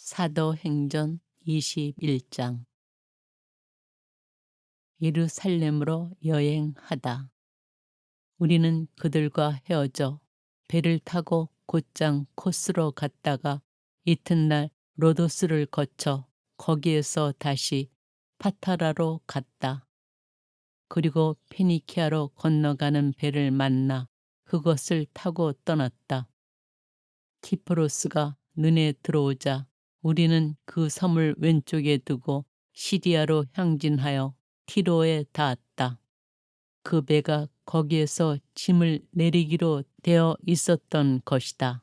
사도행전 21장. 예루살렘으로 여행하다. 우리는 그들과 헤어져 배를 타고 곧장 코스로 갔다가 이튿날 로도스를 거쳐 거기에서 다시 파타라로 갔다. 그리고 페니키아로 건너가는 배를 만나 그것을 타고 떠났다. 키프로스가 눈에 들어오자 우리는 그 섬을 왼쪽에 두고 시리아로 향진하여 티로에 닿았다. 그 배가 거기에서 짐을 내리기로 되어 있었던 것이다.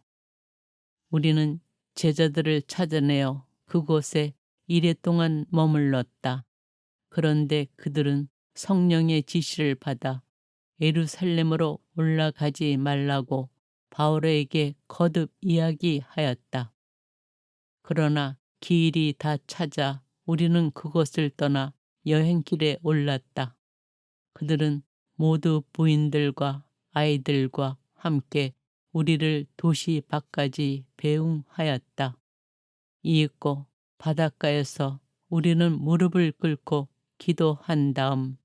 우리는 제자들을 찾아내어 그곳에 이레 동안 머물렀다. 그런데 그들은 성령의 지시를 받아 예루살렘으로 올라가지 말라고 바울에게 거듭 이야기하였다. 그러나 기일이 다 차자 우리는 그곳을 떠나 여행길에 올랐다. 그들은 모두 부인들과 아이들과 함께 우리를 도시 밖까지 배웅하였다. 이윽고 바닷가에서 우리는 무릎을 꿇고 기도한 다음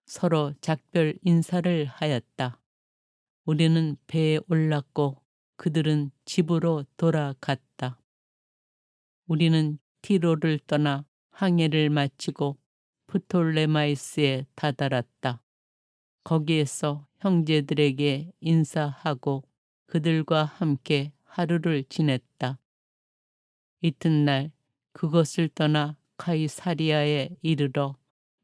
서로 작별 인사를 하였다. 우리는 배에 올랐고 그들은 집으로 돌아갔다. 우리는 티로를 떠나 항해를 마치고 프톨레마이스에 다다랐다. 거기에서 형제들에게 인사하고 그들과 함께 하루를 지냈다. 이튿날 그것을 떠나 카이사리아에 이르러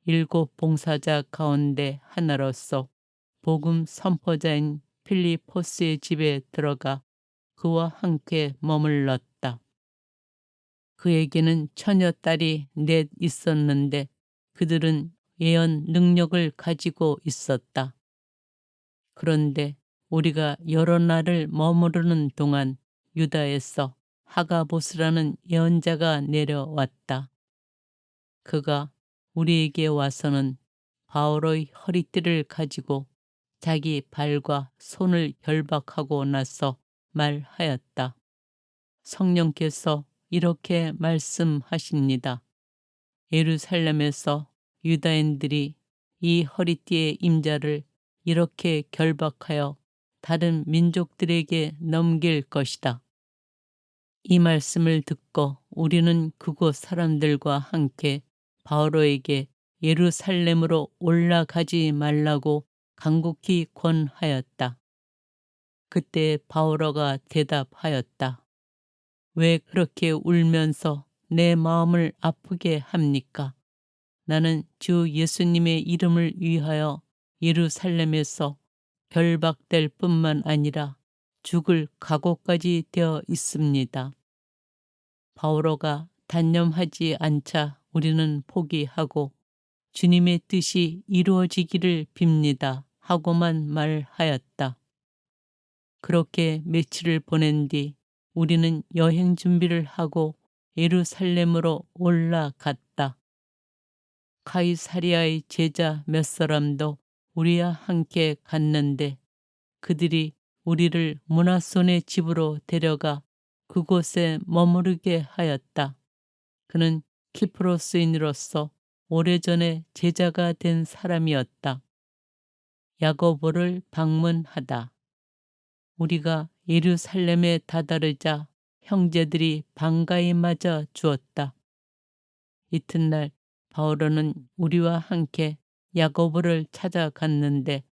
7 봉사자 가운데 하나로서 복음 선포자인 필리포스의 집에 들어가 그와 함께 머물렀다. 그에게는 처녀 딸이 넷 있었는데 그들은 예언 능력을 가지고 있었다. 그런데 우리가 여러 날을 머무르는 동안 유다에서 하가보스라는 예언자가 내려왔다. 그가 우리에게 와서는 바울의 허리띠를 가지고 자기 발과 손을 결박하고 나서 말하였다. 성령께서 이렇게 말씀하십니다. 예루살렘에서 유다인들이 이 허리띠의 임자를 이렇게 결박하여 다른 민족들에게 넘길 것이다. 이 말씀을 듣고 우리는 그곳 사람들과 함께 바오로에게 예루살렘으로 올라가지 말라고 간곡히 권하였다. 그때 바오로가 대답하였다. 왜 그렇게 울면서 내 마음을 아프게 합니까? 나는 주 예수님의 이름을 위하여 예루살렘에서 결박될 뿐만 아니라 죽을 각오까지 되어 있습니다. 바오로가 단념하지 않자 우리는 포기하고 주님의 뜻이 이루어지기를 빕니다 하고만 말하였다. 그렇게 며칠을 보낸 뒤 우리는 여행 준비를 하고 예루살렘으로 올라갔다. 카이사리아의 제자 몇 사람도 우리와 함께 갔는데 그들이 우리를 므낫손의 집으로 데려가 그곳에 머무르게 하였다. 그는 키프로스인으로서 오래전에 제자가 된 사람이었다. 야고보를 방문하다. 우리가 예루살렘에 다다르자 형제들이 반가이 맞아 주었다. 이튿날 바오로는 우리와 함께 야고보를 찾아갔는데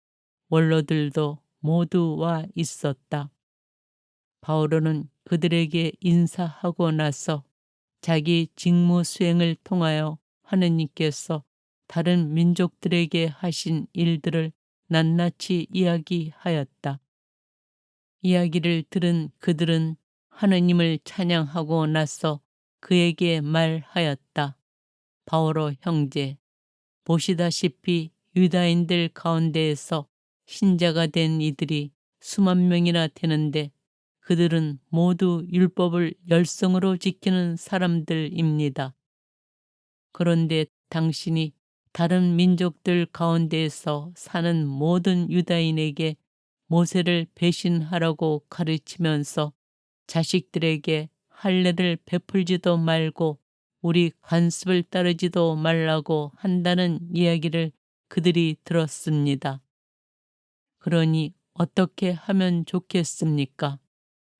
원로들도 모두 와 있었다. 바오로는 그들에게 인사하고 나서 자기 직무 수행을 통하여 하느님께서 다른 민족들에게 하신 일들을 낱낱이 이야기하였다. 이야기를 들은 그들은 하느님을 찬양하고 나서 그에게 말하였다. 바오로 형제, 보시다시피 유다인들 가운데에서 신자가 된 이들이 수만 명이나 되는데 그들은 모두 율법을 열성으로 지키는 사람들입니다. 그런데 당신이 다른 민족들 가운데에서 사는 모든 유다인에게 모세를 배신하라고 가르치면서 자식들에게 할례를 베풀지도 말고 우리 관습을 따르지도 말라고 한다는 이야기를 그들이 들었습니다. 그러니 어떻게 하면 좋겠습니까?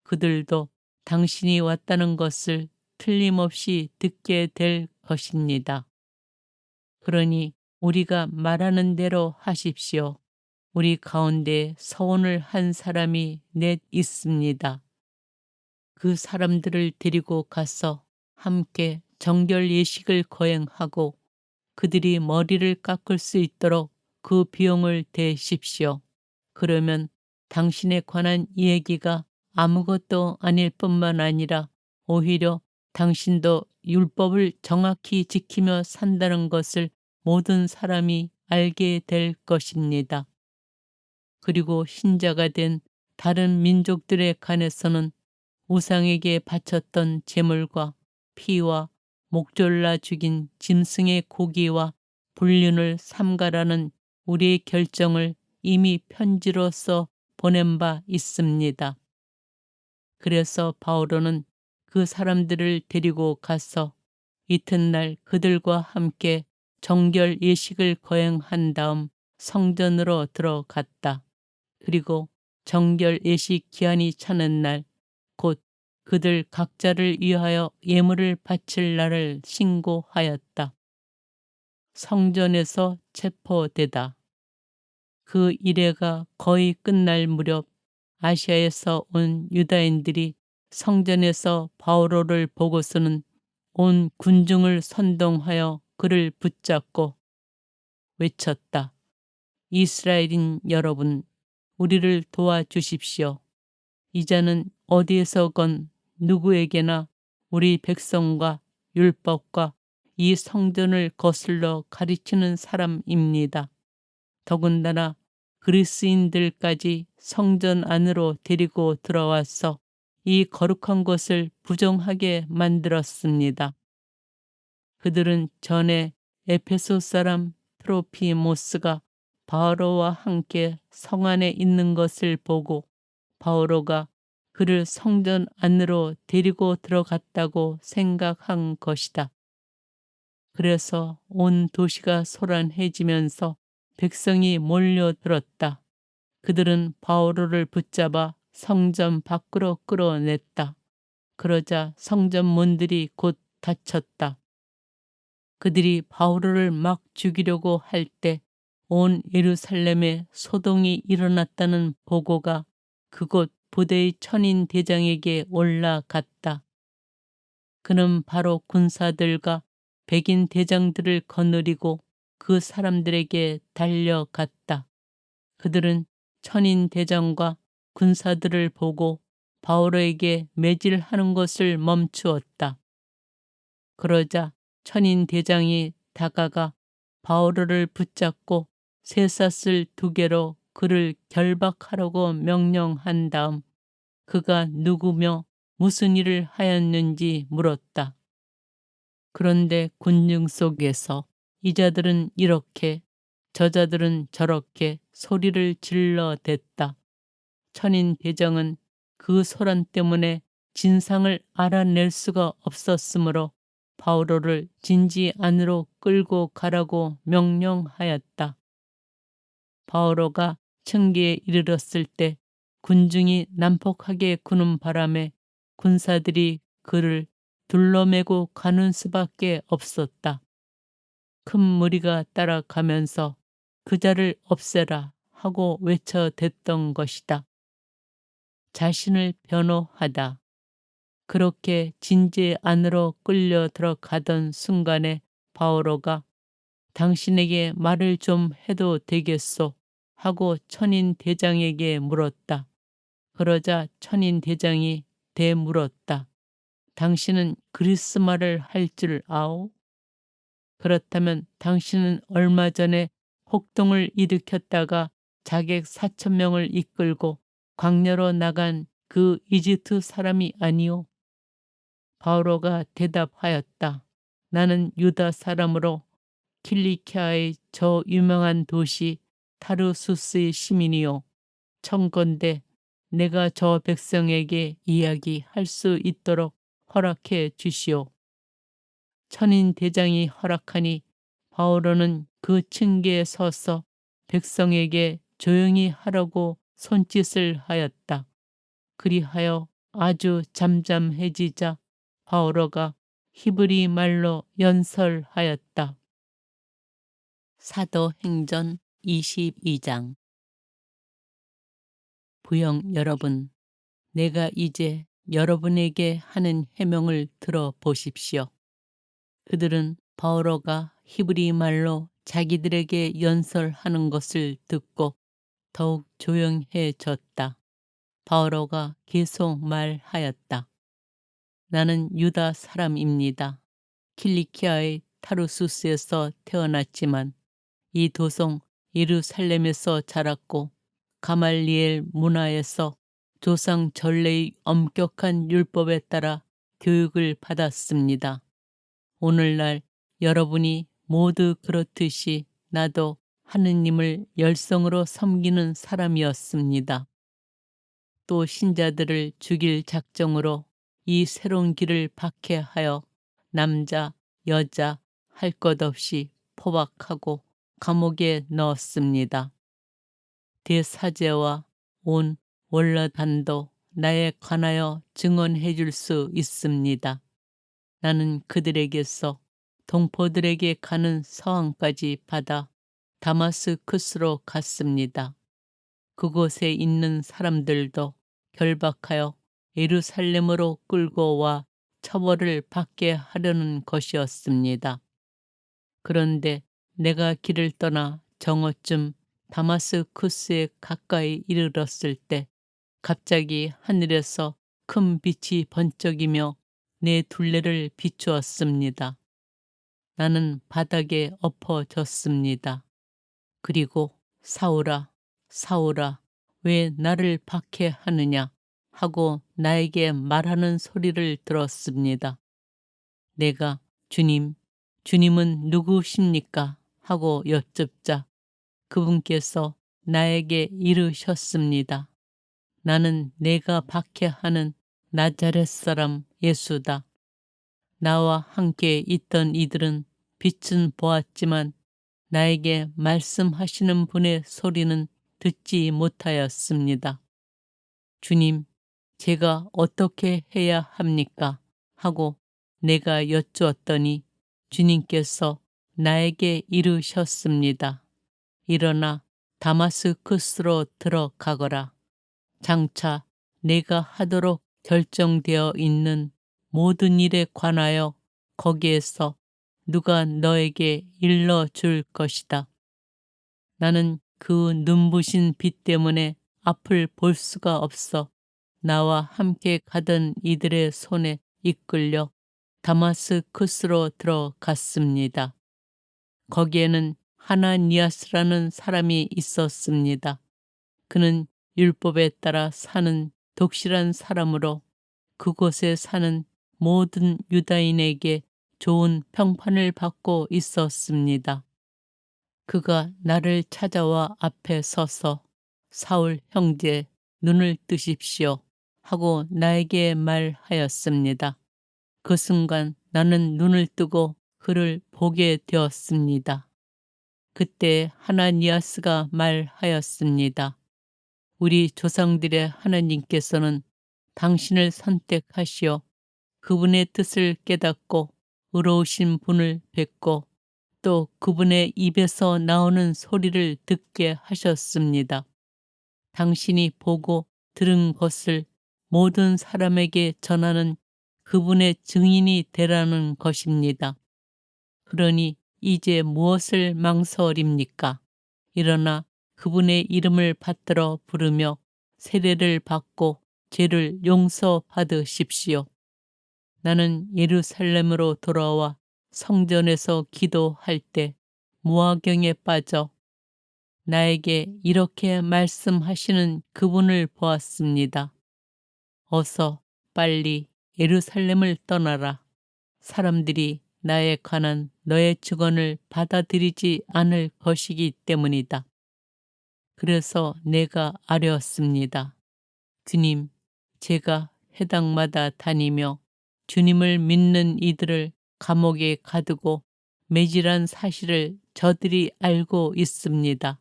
그들도 당신이 왔다는 것을 틀림없이 듣게 될 것입니다. 그러니 우리가 말하는 대로 하십시오. 우리 가운데 서원을 한 사람이 넷 있습니다. 그 사람들을 데리고 가서 함께 정결 예식을 거행하고 그들이 머리를 깎을 수 있도록 그 비용을 대십시오. 그러면 당신에 관한 얘기가 아무것도 아닐 뿐만 아니라 오히려 당신도 율법을 정확히 지키며 산다는 것을 모든 사람이 알게 될 것입니다. 그리고 신자가 된 다른 민족들에 관해서는 우상에게 바쳤던 제물과 피와 목졸라 죽인 짐승의 고기와 불륜을 삼가라는 우리의 결정을 이미 편지로써 보낸 바 있습니다. 그래서 바오로는 그 사람들을 데리고 가서 이튿날 그들과 함께 정결 예식을 거행한 다음 성전으로 들어갔다. 그리고 정결 예식 기한이 차는 날 곧 그들 각자를 위하여 예물을 바칠 날을 신고하였다. 성전에서 체포되다. 그 이래가 거의 끝날 무렵 아시아에서 온 유다인들이 성전에서 바오로를 보고서는 온 군중을 선동하여 그를 붙잡고 외쳤다. 이스라엘인 여러분, 우리를 도와주십시오. 이 자는 어디에서건 누구에게나 우리 백성과 율법과 이 성전을 거슬러 가르치는 사람입니다. 더군다나 그리스인들까지 성전 안으로 데리고 들어와서 이 거룩한 것을 부정하게 만들었습니다. 그들은 전에 에페소 사람 트로피모스가 바오로와 함께 성 안에 있는 것을 보고 바오로가 그를 성전 안으로 데리고 들어갔다고 생각한 것이다. 그래서 온 도시가 소란해지면서 백성이 몰려들었다. 그들은 바오로를 붙잡아 성전 밖으로 끌어냈다. 그러자 성전 문들이 곧 닫혔다. 그들이 바오로를 막 죽이려고 할 때 온 예루살렘에 소동이 일어났다는 보고가 그곳 부대의 천인 대장에게 올라갔다. 그는 바로 군사들과 백인 대장들을 거느리고 그 사람들에게 달려갔다. 그들은 천인 대장과 군사들을 보고 바오로에게 매질하는 것을 멈추었다. 그러자 천인 대장이 다가가 바오로를 붙잡고 쇠사슬 2개로 그를 결박하라고 명령한 다음 그가 누구며 무슨 일을 하였는지 물었다. 그런데 군중 속에서 이자들은 이렇게 저자들은 저렇게 소리를 질러댔다. 천인 대장은 그 소란 때문에 진상을 알아낼 수가 없었으므로 바오로를 진지 안으로 끌고 가라고 명령하였다. 바오로가 층계에 이르렀을 때 군중이 난폭하게 구는 바람에 군사들이 그를 둘러매고 가는 수밖에 없었다. 큰 무리가 따라가면서 그 자를 없애라 하고 외쳐댔던 것이다. 자신을 변호하다. 그렇게 진지 안으로 끌려 들어가던 순간에 바오로가 당신에게 말을 좀 해도 되겠소? 하고 천인 대장에게 물었다. 그러자 천인 대장이 되물었다. 당신은 그리스 말을 할 줄 아오? 그렇다면 당신은 얼마 전에 혹동을 일으켰다가 자객 4,000명을 이끌고 광야로 나간 그 이집트 사람이 아니오? 바오로가 대답하였다. 나는 유다 사람으로 킬리키아의 저 유명한 도시 타르수스의 시민이요. 청건대 내가 저 백성에게 이야기할 수 있도록 허락해 주시오. 천인 대장이 허락하니 바오로는 그 층계에 서서 백성에게 조용히 하라고 손짓을 하였다. 그리하여 아주 잠잠해지자 바오로가 히브리 말로 연설하였다. 사도행전 22장. 부영 여러분, 내가 이제 여러분에게 하는 해명을 들어보십시오. 그들은 바오로가 히브리 말로 자기들에게 연설하는 것을 듣고 더욱 조용해졌다. 바오로가 계속 말하였다. 나는 유다 사람입니다. 킬리키아의 타르수스에서 태어났지만 이 도성 예루살렘에서 자랐고 가말리엘 문화에서 조상 전례의 엄격한 율법에 따라 교육을 받았습니다. 오늘날 여러분이 모두 그렇듯이 나도 하느님을 열성으로 섬기는 사람이었습니다. 또 신자들을 죽일 작정으로 이 새로운 길을 박해하여 남자, 여자 할 것 없이 포박하고 감옥에 넣었습니다. 대사제와 온 원라단도 나에 관하여 증언해 줄 수 있습니다. 나는 그들에게서 동포들에게 가는 서한까지 받아 다마스쿠스로 갔습니다. 그곳에 있는 사람들도 결박하여 예루살렘으로 끌고 와 처벌을 받게 하려는 것이었습니다. 그런데 내가 길을 떠나 정오쯤 다마스쿠스에 가까이 이르렀을 때 갑자기 하늘에서 큰 빛이 번쩍이며 내 둘레를 비추었습니다. 나는 바닥에 엎어졌습니다. 그리고 사울아, 사울아, 왜 나를 박해하느냐 하고 나에게 말하는 소리를 들었습니다. 내가 주님, 주님은 누구십니까? 하고 여쭙자 그분께서 나에게 이르셨습니다. 나는 내가 박해하는 나자렛 사람 예수다. 나와 함께 있던 이들은 빛은 보았지만 나에게 말씀하시는 분의 소리는 듣지 못하였습니다. 주님, 제가 어떻게 해야 합니까? 하고 내가 여쭈었더니 주님께서 나에게 이르셨습니다. 일어나 다마스쿠스로 들어가거라. 장차 내가 하도록 결정되어 있는 모든 일에 관하여 거기에서 누가 너에게 일러줄 것이다. 나는 그 눈부신 빛 때문에 앞을 볼 수가 없어 나와 함께 가던 이들의 손에 이끌려 다마스쿠스로 들어갔습니다. 거기에는 하나니아스라는 사람이 있었습니다. 그는 율법에 따라 사는 독실한 사람으로 그곳에 사는 모든 유다인에게 좋은 평판을 받고 있었습니다. 그가 나를 찾아와 앞에 서서 사울 형제 눈을 뜨십시오 하고 나에게 말하였습니다. 그 순간 나는 눈을 뜨고 그를 보게 되었습니다. 그때 하나니아스가 말하였습니다. 우리 조상들의 하나님께서는 당신을 선택하시어 그분의 뜻을 깨닫고 의로우신 분을 뵙고 또 그분의 입에서 나오는 소리를 듣게 하셨습니다. 당신이 보고 들은 것을 모든 사람에게 전하는 그분의 증인이 되라는 것입니다. 그러니 이제 무엇을 망설입니까? 일어나 그분의 이름을 받들어 부르며 세례를 받고 죄를 용서받으십시오. 나는 예루살렘으로 돌아와 성전에서 기도할 때 무화경에 빠져 나에게 이렇게 말씀하시는 그분을 보았습니다. 어서 빨리 예루살렘을 떠나라. 사람들이 나에 관한 너의 증언을 받아들이지 않을 것이기 때문이다. 그래서 내가 아뢰었습니다. 주님, 제가 회당마다 다니며 주님을 믿는 이들을 감옥에 가두고 매질한 사실을 저들이 알고 있습니다.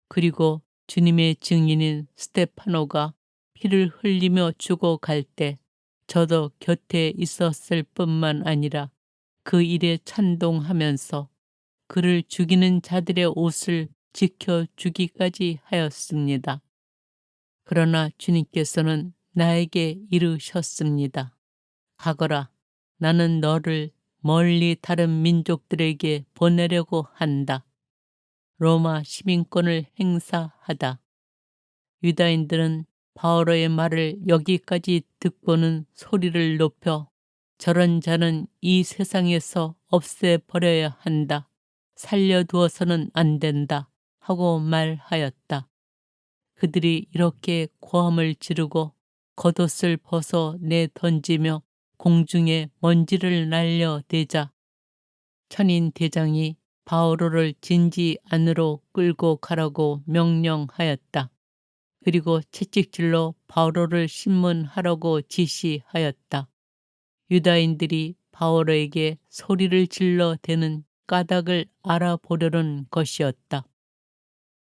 그리고 주님의 증인인 스테파노가 피를 흘리며 죽어갈 때 저도 곁에 있었을 뿐만 아니라 그 일에 찬동하면서 그를 죽이는 자들의 옷을 지켜주기까지 하였습니다. 그러나 주님께서는 나에게 이르셨습니다. 가거라. 나는 너를 멀리 다른 민족들에게 보내려고 한다. 로마 시민권을 행사하다. 유다인들은 바오로의 말을 여기까지 듣고는 소리를 높여 저런 자는 이 세상에서 없애버려야 한다. 살려두어서는 안 된다. 하고 말하였다. 그들이 이렇게 고함을 지르고 겉옷을 벗어 내던지며 공중에 먼지를 날려대자 천인 대장이 바오로를 진지 안으로 끌고 가라고 명령하였다. 그리고 채찍질로 바오로를 신문하라고 지시하였다. 유다인들이 바오로에게 소리를 질러 대는 까닭을 알아보려는 것이었다.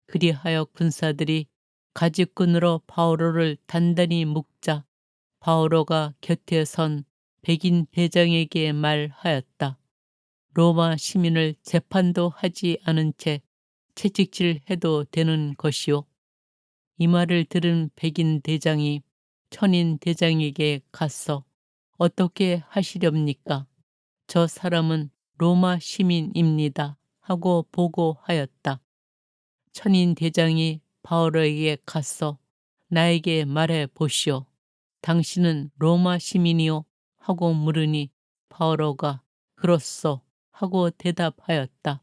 그리하여 군사들이 가지꾼으로 바오로를 단단히 묶자 바오로가 곁에 선 백인 대장에게 말하였다. 로마 시민을 재판도 하지 않은 채 채찍질해도 되는 것이요. 이 말을 들은 백인 대장이 천인 대장에게 갔어. 어떻게 하시렵니까? 저 사람은 로마 시민입니다. 하고 보고하였다. 천인 대장이 바오로에게 갔어. 나에게 말해 보시오. 당신은 로마 시민이요? 하고 물으니 바오로가 그렇소. 하고 대답하였다.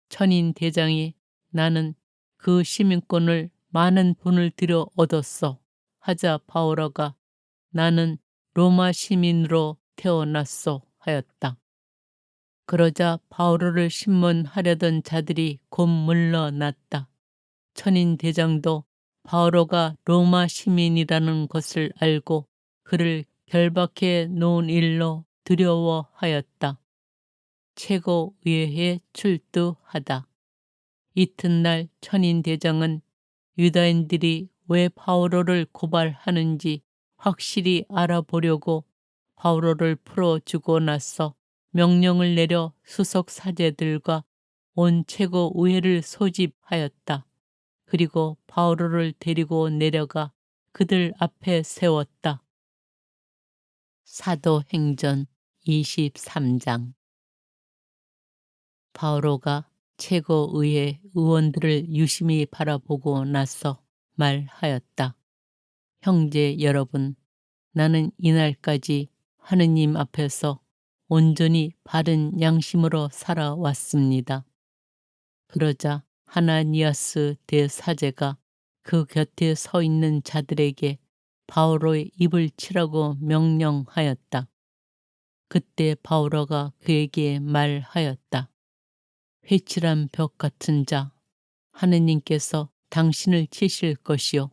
천인 대장이 나는 그 시민권을 많은 돈을 들여 얻었어. 하자 바오로가 나는 로마 시민으로 태어났소. 하였다. 그러자 바오로를 신문하려던 자들이 곧 물러났다. 천인 대장도 바오로가 로마 시민이라는 것을 알고 그를 결박해 놓은 일로 두려워하였다. 최고의회에 출두하다. 이튿날 천인 대장은 유다인들이 왜 바오로를 고발하는지 확실히 알아보려고 바오로를 풀어주고 나서 명령을 내려 수석 사제들과 온 최고의회를 소집하였다. 그리고 바오로를 데리고 내려가 그들 앞에 세웠다. 사도행전 23장. 바오로가 최고의회 의원들을 유심히 바라보고 나서 말하였다. 형제 여러분, 나는 이날까지 하느님 앞에서 온전히 바른 양심으로 살아왔습니다. 그러자 하나니아스 대사제가 그 곁에 서 있는 자들에게 바오로의 입을 치라고 명령하였다. 그때 바오로가 그에게 말하였다. 회칠한 벽 같은 자, 하느님께서 당신을 치실 것이요.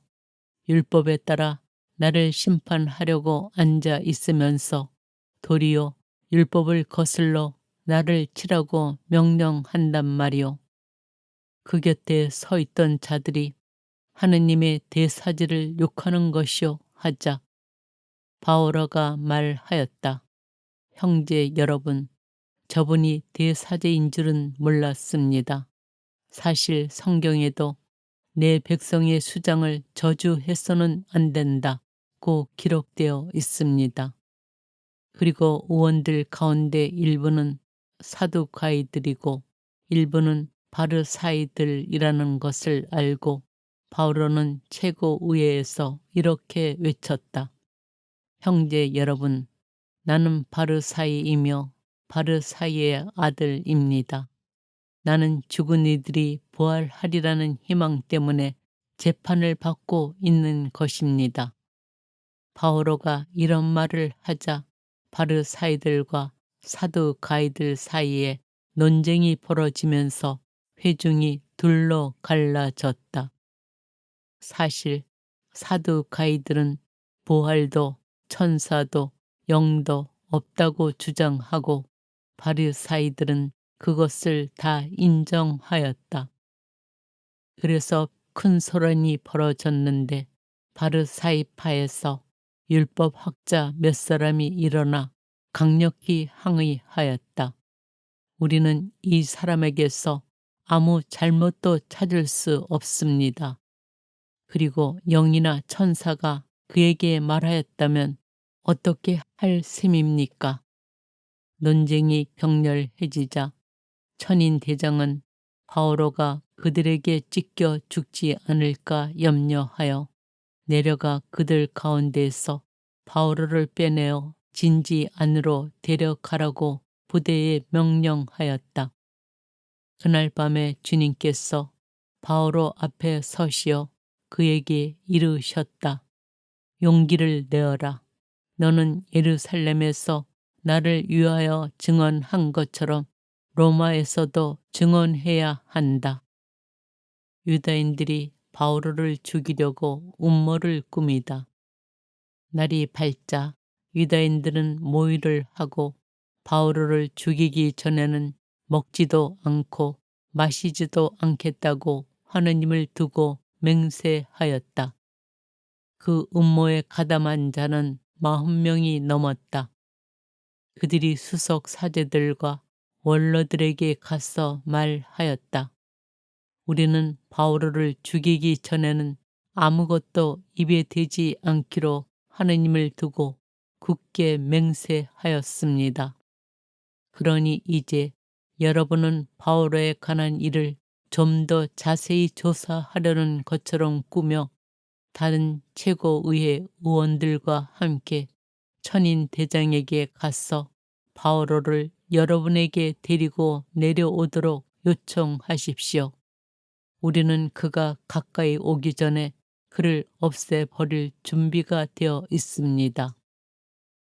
율법에 따라 나를 심판하려고 앉아 있으면서 도리어 율법을 거슬러 나를 치라고 명령한단 말이요. 그 곁에 서 있던 자들이 하느님의 대사제를 욕하는 것이요 하자 바오로가 말하였다. 형제 여러분, 저분이 대사제인 줄은 몰랐습니다. 사실 성경에도 내 백성의 수장을 저주해서는 안 된다고 기록되어 있습니다. 그리고 의원들 가운데 일부는 사두가이들이고 일부는 바르사이들이라는 것을 알고 바오로는 최고의회에서 이렇게 외쳤다. 형제 여러분, 나는 바르사이이며 바르사이의 아들입니다. 나는 죽은 이들이 부활하리라는 희망 때문에 재판을 받고 있는 것입니다. 바오로가 이런 말을 하자 바르사이들과 사두가이들 사이에 논쟁이 벌어지면서 회중이 둘로 갈라졌다. 사실 사두가이들은 부활도 천사도 영도 없다고 주장하고 바리사이들은 그것을 다 인정하였다. 그래서 큰 소란이 벌어졌는데 바르사이파에서 율법학자 몇 사람이 일어나 강력히 항의하였다. 우리는 이 사람에게서 아무 잘못도 찾을 수 없습니다. 그리고 영이나 천사가 그에게 말하였다면 어떻게 할 셈입니까? 논쟁이 격렬해지자 천인 대장은 바오로가 그들에게 찢겨 죽지 않을까 염려하여 내려가 그들 가운데에서 바오로를 빼내어 진지 안으로 데려가라고 부대에 명령하였다. 그날 밤에 주님께서 바오로 앞에 서시어 그에게 이르셨다. 용기를 내어라. 너는 예루살렘에서 나를 위하여 증언한 것처럼 로마에서도 증언해야 한다. 유다인들이 바오로를 죽이려고 음모를 꾸미다. 날이 밝자 유다인들은 모의를 하고 바오로를 죽이기 전에는 먹지도 않고 마시지도 않겠다고 하느님을 두고 맹세하였다. 그 음모에 가담한 자는 40명이 넘었다. 그들이 수석 사제들과 원로들에게 가서 말하였다. 우리는 바오로를 죽이기 전에는 아무것도 입에 대지 않기로 하느님을 두고 굳게 맹세하였습니다. 그러니 이제 여러분은 바오로에 관한 일을 좀 더 자세히 조사하려는 것처럼 꾸며 다른 최고의회 의원들과 함께 천인 대장에게 가서 바오로를 여러분에게 데리고 내려오도록 요청하십시오. 우리는 그가 가까이 오기 전에 그를 없애버릴 준비가 되어 있습니다.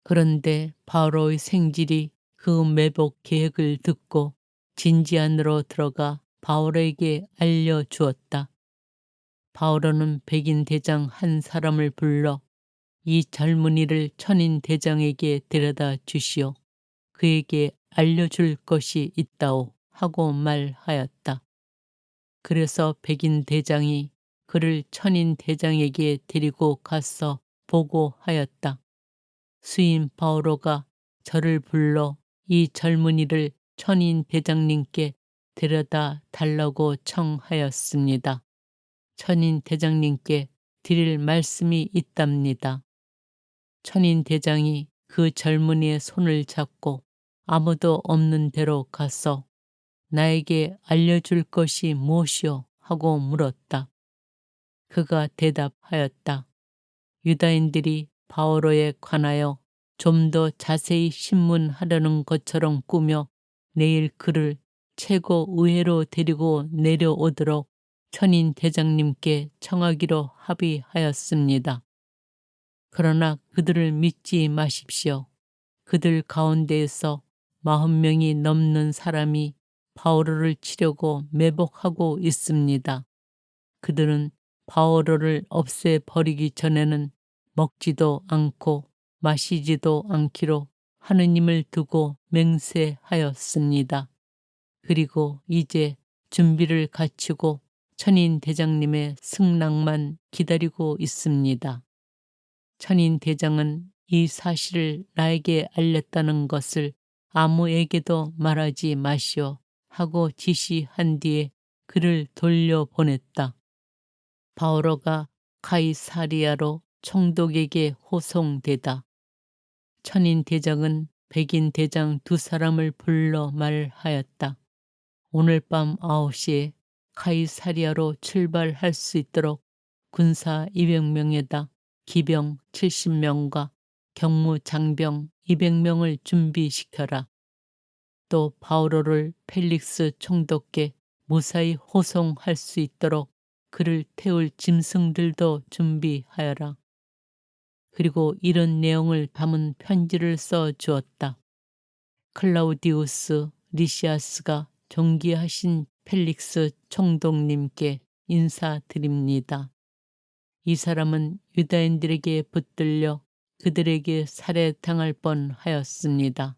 그런데 바오로의 생질이 그 매복 계획을 듣고 진지 안으로 들어가 바오로에게 알려주었다. 바오로는 백인 대장 한 사람을 불러 이 젊은이를 천인 대장에게 데려다 주시오. 그에게 알려줄 것이 있다오 하고 말하였다. 그래서 백인 대장이 그를 천인 대장에게 데리고 가서 보고하였다. 수인 바오로가 저를 불러 이 젊은이를 천인 대장님께 데려다 달라고 청하였습니다. 천인 대장님께 드릴 말씀이 있답니다. 천인 대장이 그 젊은이의 손을 잡고 아무도 없는 데로 가서 나에게 알려줄 것이 무엇이오? 하고 물었다. 그가 대답하였다. 유다인들이 바오로에 관하여 좀 더 자세히 신문하려는 것처럼 꾸며 내일 그를 최고의회로 데리고 내려오도록 천인 대장님께 청하기로 합의하였습니다. 그러나 그들을 믿지 마십시오. 그들 가운데에서 40명이 넘는 사람이 바오로를 치려고 매복하고 있습니다. 그들은 바오로를 없애버리기 전에는 먹지도 않고 마시지도 않기로 하느님을 두고 맹세하였습니다. 그리고 이제 준비를 갖추고 천인 대장님의 승낙만 기다리고 있습니다. 천인 대장은 이 사실을 나에게 알렸다는 것을 아무에게도 말하지 마시오 하고 지시한 뒤에 그를 돌려보냈다. 바오로가 카이사리아로 총독에게 호송되다. 천인 대장은 백인 대장 2사람을 불러 말하였다. 오늘 밤 9시에 카이사리아로 출발할 수 있도록 군사 200명에다 기병 70명과 경무 장병 200명을 준비시켜라. 또 바오로를 펠릭스 총독께 무사히 호송할 수 있도록 그를 태울 짐승들도 준비하여라. 그리고 이런 내용을 담은 편지를 써 주었다. 클라우디우스 리시아스가 존귀하신 펠릭스 총독님께 인사드립니다. 이 사람은 유다인들에게 붙들려 그들에게 살해당할 뻔하였습니다.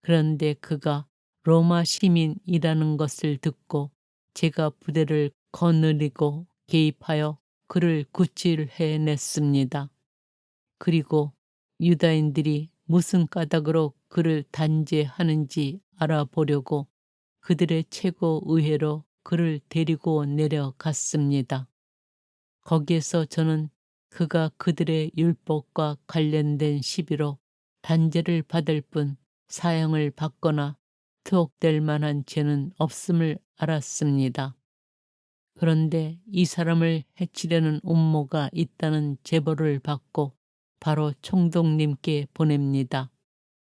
그런데 그가 로마 시민이라는 것을 듣고 제가 부대를 거느리고 개입하여 그를 구출해냈습니다. 그리고 유다인들이 무슨 까닭으로 그를 단죄하는지 알아보려고 그들의 최고 의회로 그를 데리고 내려갔습니다. 거기에서 저는 그가 그들의 율법과 관련된 시비로 단죄를 받을 뿐 사형을 받거나 투옥될 만한 죄는 없음을 알았습니다. 그런데 이 사람을 해치려는 음모가 있다는 제보를 받고 바로 총독님께 보냅니다.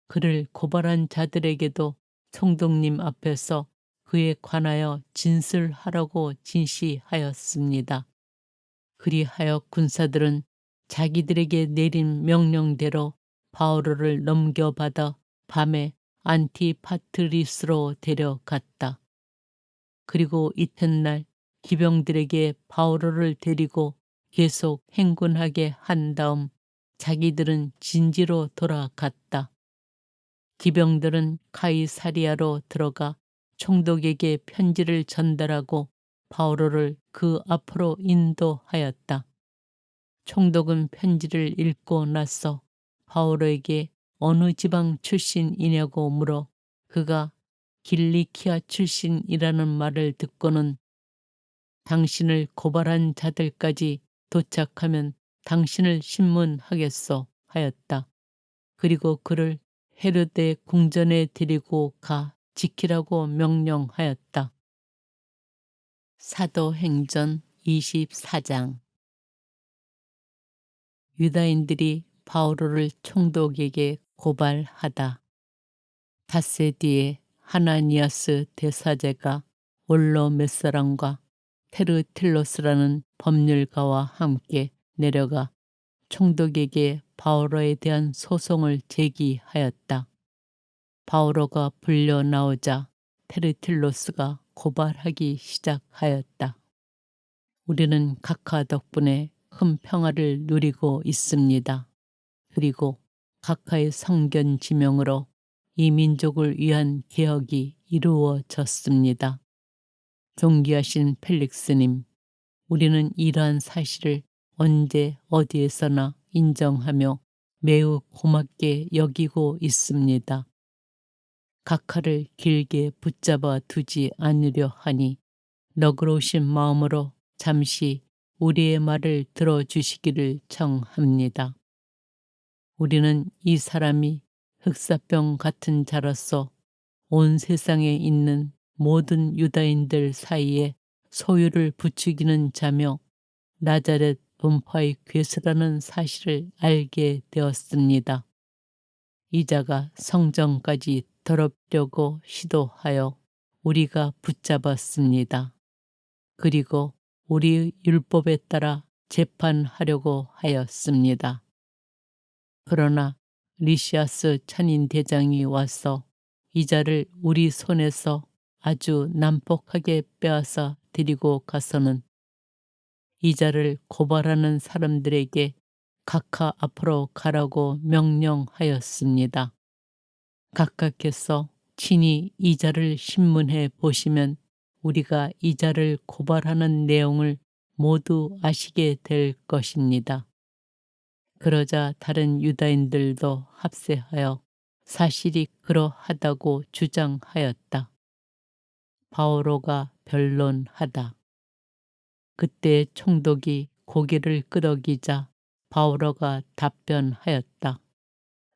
그를 고발한 자들에게도 총독님 앞에서 그에 관하여 진술하라고 지시하였습니다. 그리하여 군사들은 자기들에게 내린 명령대로 바오로를 넘겨받아 밤에 안티파트리스로 데려갔다. 그리고 이튿날 기병들에게 바오로를 데리고 계속 행군하게 한 다음 자기들은 진지로 돌아갔다. 기병들은 카이사리아로 들어가 총독에게 편지를 전달하고 바오로를 그 앞으로 인도하였다. 총독은 편지를 읽고 나서 바오로에게 어느 지방 출신이냐고 물어 그가 길리키아 출신이라는 말을 듣고는 당신을 고발한 자들까지 도착하면 당신을 신문하겠소 하였다. 그리고 그를 헤로데 궁전에 데리고 가 지키라고 명령하였다. 사도행전 24장. 유다인들이 바오로를 총독에게 고발하다. 닷새 뒤에 하나니아스 대사제가 올로 몇 사람과 테르틸로스라는 법률가와 함께 내려가 총독에게 바오로에 대한 소송을 제기하였다. 바오로가 불려 나오자 테르틸로스가 고발하기 시작하였다. 우리는 각하 덕분에 큰 평화를 누리고 있습니다. 그리고 각하의 성견 지명으로 이 민족을 위한 개혁이 이루어졌습니다. 존귀하신 펠릭스님, 우리는 이러한 사실을 언제 어디에서나 인정하며 매우 고맙게 여기고 있습니다. 각하를 길게 붙잡아 두지 않으려 하니 너그러우신 마음으로 잠시 우리의 말을 들어주시기를 청합니다. 우리는 이 사람이 흑사병 같은 자로서 온 세상에 있는 모든 유다인들 사이에 소유를 부추기는 자며 나자렛 분파의 괴수라는 사실을 알게 되었습니다. 이 자가 성전까지 더럽려고 시도하여 우리가 붙잡았습니다. 그리고 우리 율법에 따라 재판하려고 하였습니다. 그러나 리시아스 찬인 대장이 와서 이 자를 우리 손에서 아주 난폭하게 빼앗아 데리고 가서는 이 자를 고발하는 사람들에게 각하 앞으로 가라고 명령하였습니다. 각하께서 친히 이 자를 신문해 보시면 우리가 이 자를 고발하는 내용을 모두 아시게 될 것입니다. 그러자 다른 유다인들도 합세하여 사실이 그러하다고 주장하였다. 바오로가 변론하다. 그때 총독이 고개를 끄덕이자 바오로가 답변하였다.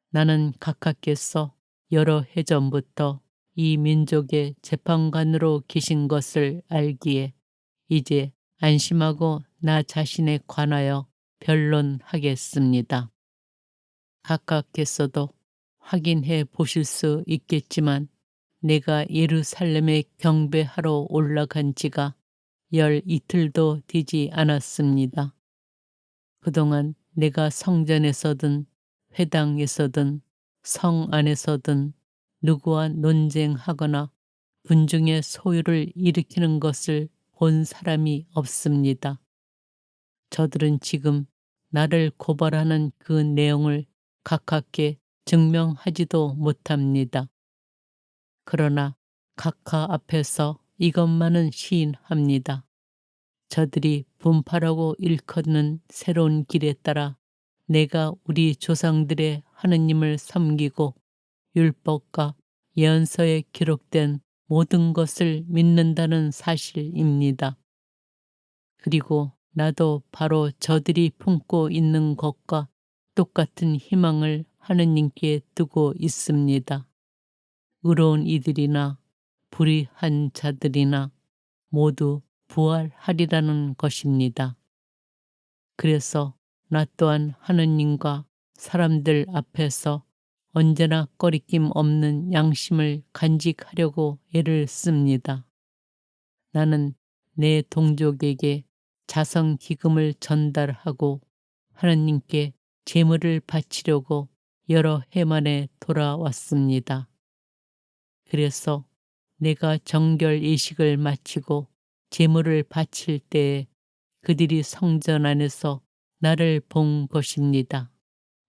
나는 각하께서 여러 해 전부터 이 민족의 재판관으로 계신 것을 알기에 이제 안심하고 나 자신에 관하여 변론하겠습니다. 각하께서도 확인해 보실 수 있겠지만 내가 예루살렘에 경배하러 올라간 지가 열 이틀도 되지 않았습니다. 그동안 내가 성전에서든 회당에서든 성 안에서든 누구와 논쟁하거나 군중의 소요를 일으키는 것을 본 사람이 없습니다. 저들은 지금 나를 고발하는 그 내용을 각하께 증명하지도 못합니다. 그러나 각하 앞에서 이것만은 시인합니다. 저들이 분파라고 일컫는 새로운 길에 따라 내가 우리 조상들의 하느님을 섬기고 율법과 예언서에 기록된 모든 것을 믿는다는 사실입니다. 그리고 나도 바로 저들이 품고 있는 것과 똑같은 희망을 하느님께 두고 있습니다. 의로운 이들이나 불의한 자들이나 모두 부활하리라는 것입니다. 그래서 나 또한 하느님과 사람들 앞에서 언제나 꺼리낌 없는 양심을 간직하려고 애를 씁니다. 나는 내 동족에게 자성 기금을 전달하고 하느님께 제물을 바치려고 여러 해 만에 돌아왔습니다. 그래서 내가 정결 예식을 마치고 제물을 바칠 때에 그들이 성전 안에서 나를 본 것입니다.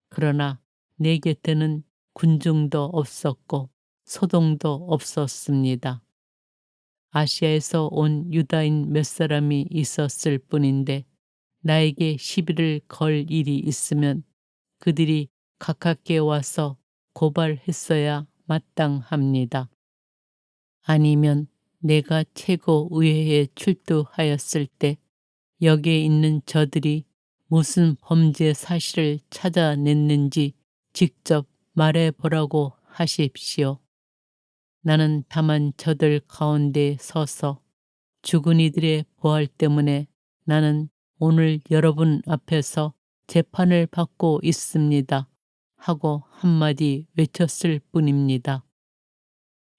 그러나 내 곁에는 군중도 없었고 소동도 없었습니다. 아시아에서 온 유다인 몇 사람이 있었을 뿐인데 나에게 시비를 걸 일이 있으면 그들이 가깝게 와서 고발했어야 마땅합니다. 아니면 내가 최고 의회에 출두하였을 때 여기에 있는 저들이 무슨 범죄 사실을 찾아냈는지 직접 말해보라고 하십시오. 나는 다만 저들 가운데 서서 죽은 이들의 부활 때문에 나는 오늘 여러분 앞에서 재판을 받고 있습니다. 하고 한마디 외쳤을 뿐입니다.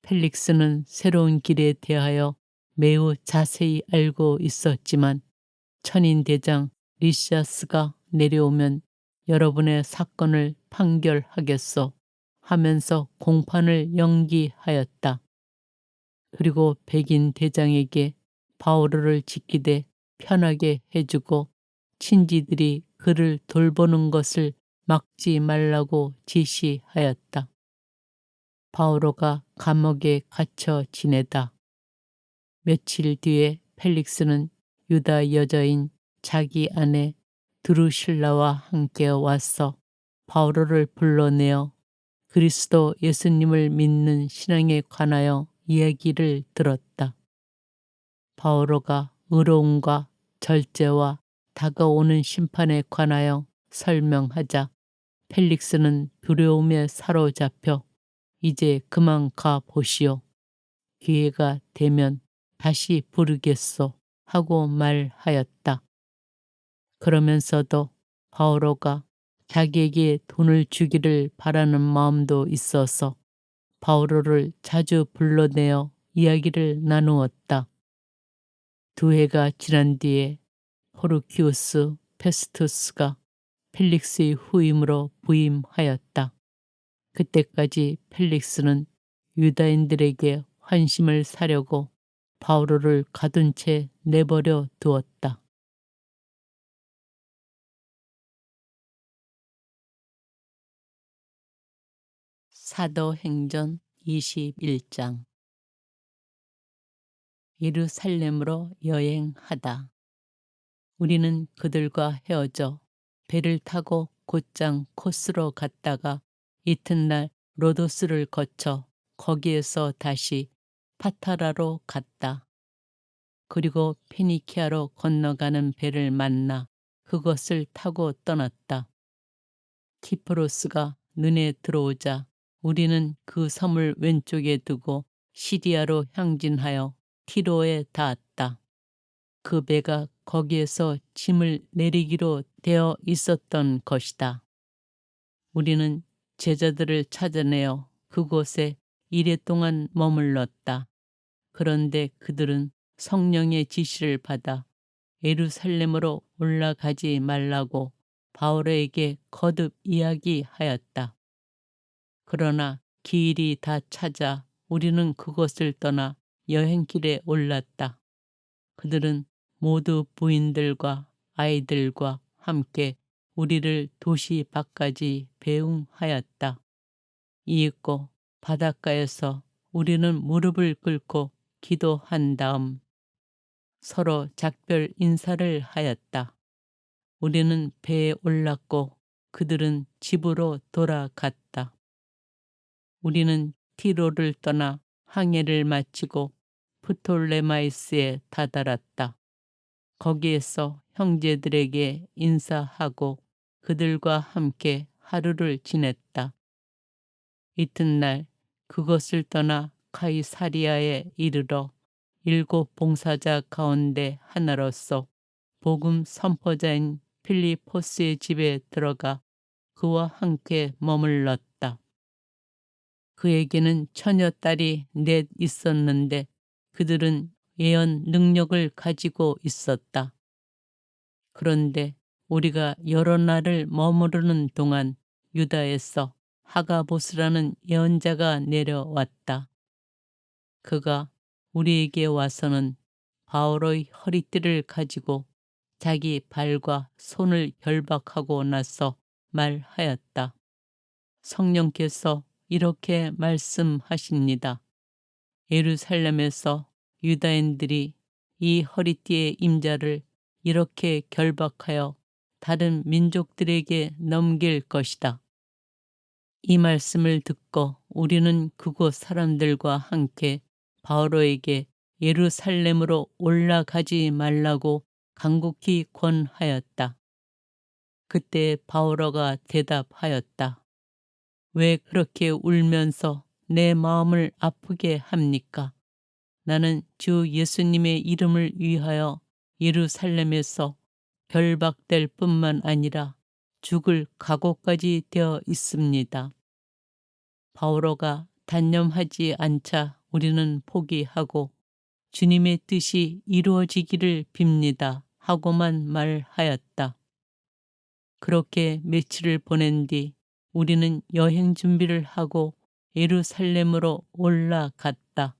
펠릭스는 새로운 길에 대하여 매우 자세히 알고 있었지만 천인대장 리시아스가 내려오면 여러분의 사건을 판결하겠소 하면서 공판을 연기하였다. 그리고 백인 대장에게 바오로를 지키되 편하게 해주고 친지들이 그를 돌보는 것을 막지 말라고 지시하였다. 바오로가 감옥에 갇혀 지내다. 며칠 뒤에 펠릭스는 유다 여자인 자기 아내 드루실라와 함께 와서 바오로를 불러내어 그리스도 예수님을 믿는 신앙에 관하여 이야기를 들었다. 바오로가 의로움과 절제와 다가오는 심판에 관하여 설명하자 펠릭스는 두려움에 사로잡혀 이제 그만 가 보시오. 기회가 되면 다시 부르겠소 하고 말하였다. 그러면서도 바오로가 자기에게 돈을 주기를 바라는 마음도 있어서 바오로를 자주 불러내어 이야기를 나누었다. 2해가 지난 뒤에 포르키우스 페스투스가 펠릭스의 후임으로 부임하였다. 그때까지 펠릭스는 유다인들에게 환심을 사려고 바오로를 가둔 채 내버려 두었다. 사도행전 21장. 예루살렘으로 여행하다. 우리는 그들과 헤어져 배를 타고 곧장 코스로 갔다가 이튿날 로도스를 거쳐 거기에서 다시 파타라로 갔다. 그리고 페니키아로 건너가는 배를 만나 그것을 타고 떠났다. 키프로스가 눈에 들어오자 우리는 그 섬을 왼쪽에 두고 시리아로 향진하여 티로에 닿았다. 그 배가 거기에서 짐을 내리기로 되어 있었던 것이다. 우리는 제자들을 찾아내어 그곳에 이레 동안 머물렀다. 그런데 그들은 성령의 지시를 받아 예루살렘으로 올라가지 말라고 바오로에게 거듭 이야기하였다. 그러나 기일이 다 차자 우리는 그곳을 떠나 여행길에 올랐다. 그들은 모두 부인들과 아이들과 함께 우리를 도시 밖까지 배웅하였다. 이윽고 바닷가에서 우리는 무릎을 꿇고 기도한 다음 서로 작별 인사를 하였다. 우리는 배에 올랐고 그들은 집으로 돌아갔다. 우리는 티로를 떠나 항해를 마치고 프톨레마이스에 다다랐다. 거기에서 형제들에게 인사하고 그들과 함께 하루를 지냈다. 이튿날 그것을 떠나 카이사리아에 이르러 7 봉사자 가운데 하나로서 복음 선포자인 필리포스의 집에 들어가 그와 함께 머물렀다. 그에게는 처녀 딸이 넷 있었는데 그들은 예언 능력을 가지고 있었다. 그런데 우리가 여러 날을 머무르는 동안 유다에서 하가보스라는 예언자가 내려왔다. 그가 우리에게 와서는 바울의 허리띠를 가지고 자기 발과 손을 결박하고 나서 말하였다. 성령께서 이렇게 말씀하십니다. 예루살렘에서 유다인들이 이 허리띠의 임자를 이렇게 결박하여 다른 민족들에게 넘길 것이다. 이 말씀을 듣고 우리는 그곳 사람들과 함께 바오로에게 예루살렘으로 올라가지 말라고 간곡히 권하였다. 그때 바오로가 대답하였다. 왜 그렇게 울면서 내 마음을 아프게 합니까? 나는 주 예수님의 이름을 위하여 예루살렘에서 결박될 뿐만 아니라 죽을 각오까지 되어 있습니다. 바오로가 단념하지 않자 우리는 포기하고 주님의 뜻이 이루어지기를 빕니다 하고만 말하였다. 그렇게 며칠을 보낸 뒤 우리는 여행 준비를 하고 예루살렘으로 올라갔다.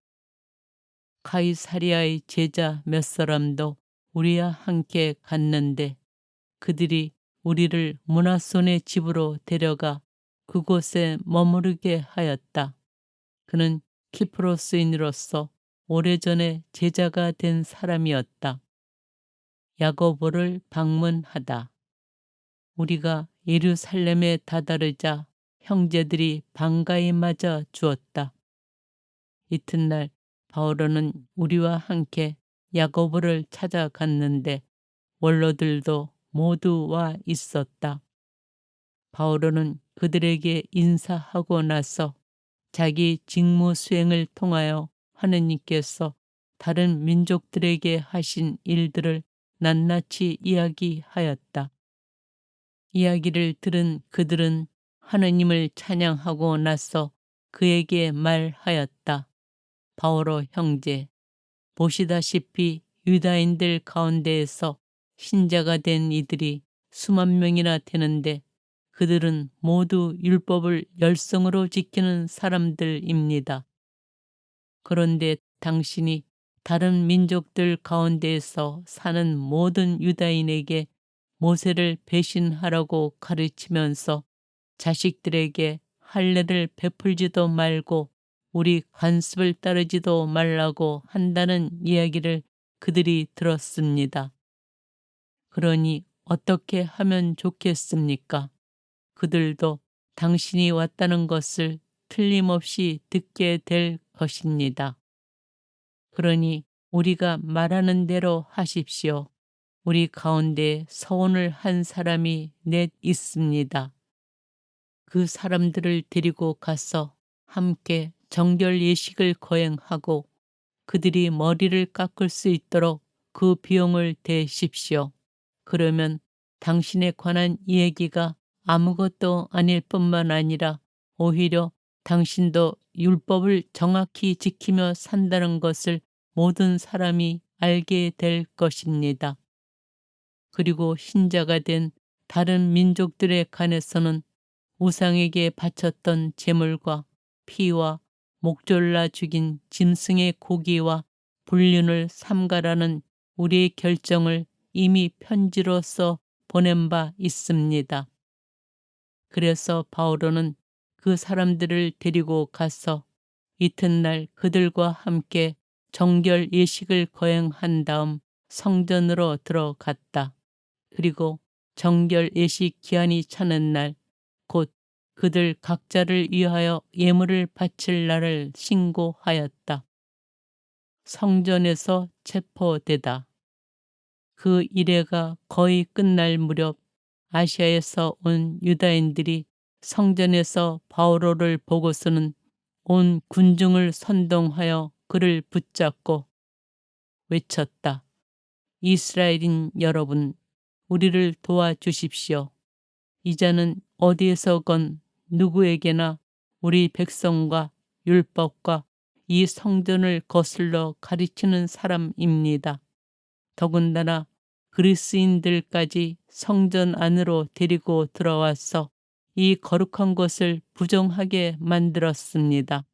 카이사리아의 제자 몇 사람도 우리와 함께 갔는데 그들이 우리를 므낫손의 집으로 데려가 그곳에 머무르게 하였다. 그는 키프로스인으로서 오래전에 제자가 된 사람이었다. 야고보를 방문하다. 우리가 예루살렘에 다다르자 형제들이 반가이 맞아 주었다. 이튿날 바오로는 우리와 함께 야고보를 찾아갔는데 원로들도 모두 와 있었다. 바오로는 그들에게 인사하고 나서 자기 직무 수행을 통하여 하느님께서 다른 민족들에게 하신 일들을 낱낱이 이야기하였다. 이야기를 들은 그들은 하느님을 찬양하고 나서 그에게 말하였다. 바오로 형제, 보시다시피 유다인들 가운데에서 신자가 된 이들이 수만 명이나 되는데 그들은 모두 율법을 열성으로 지키는 사람들입니다. 그런데 당신이 다른 민족들 가운데에서 사는 모든 유다인에게 모세를 배신하라고 가르치면서 자식들에게 할례를 베풀지도 말고 우리 관습을 따르지도 말라고 한다는 이야기를 그들이 들었습니다. 그러니 어떻게 하면 좋겠습니까? 그들도 당신이 왔다는 것을 틀림없이 듣게 될 것입니다. 그러니 우리가 말하는 대로 하십시오. 우리 가운데 서원을 한 사람이 넷 있습니다. 그 사람들을 데리고 가서 함께 정결 예식을 거행하고 그들이 머리를 깎을 수 있도록 그 비용을 대십시오. 그러면 당신에 관한 얘기가 아무것도 아닐 뿐만 아니라 오히려 당신도 율법을 정확히 지키며 산다는 것을 모든 사람이 알게 될 것입니다. 그리고 신자가 된 다른 민족들에 관해서는 우상에게 바쳤던 제물과 피와 목졸라 죽인 짐승의 고기와 불륜을 삼가라는 우리의 결정을 이미 편지로써 보낸 바 있습니다. 그래서 바오로는 그 사람들을 데리고 가서 이튿날 그들과 함께 정결 예식을 거행한 다음 성전으로 들어갔다. 그리고 정결 예식 기한이 차는 날, 곧 그들 각자를 위하여 예물을 바칠 날을 신고하였다. 성전에서 체포되다. 그 이래가 거의 끝날 무렵 아시아에서 온 유다인들이 성전에서 바오로를 보고서는 온 군중을 선동하여 그를 붙잡고 외쳤다. 이스라엘인 여러분, 우리를 도와주십시오. 이자는 어디에서건 누구에게나 우리 백성과 율법과 이 성전을 거슬러 가르치는 사람입니다. 더군다나 그리스인들까지 성전 안으로 데리고 들어와서 이 거룩한 것을 부정하게 만들었습니다.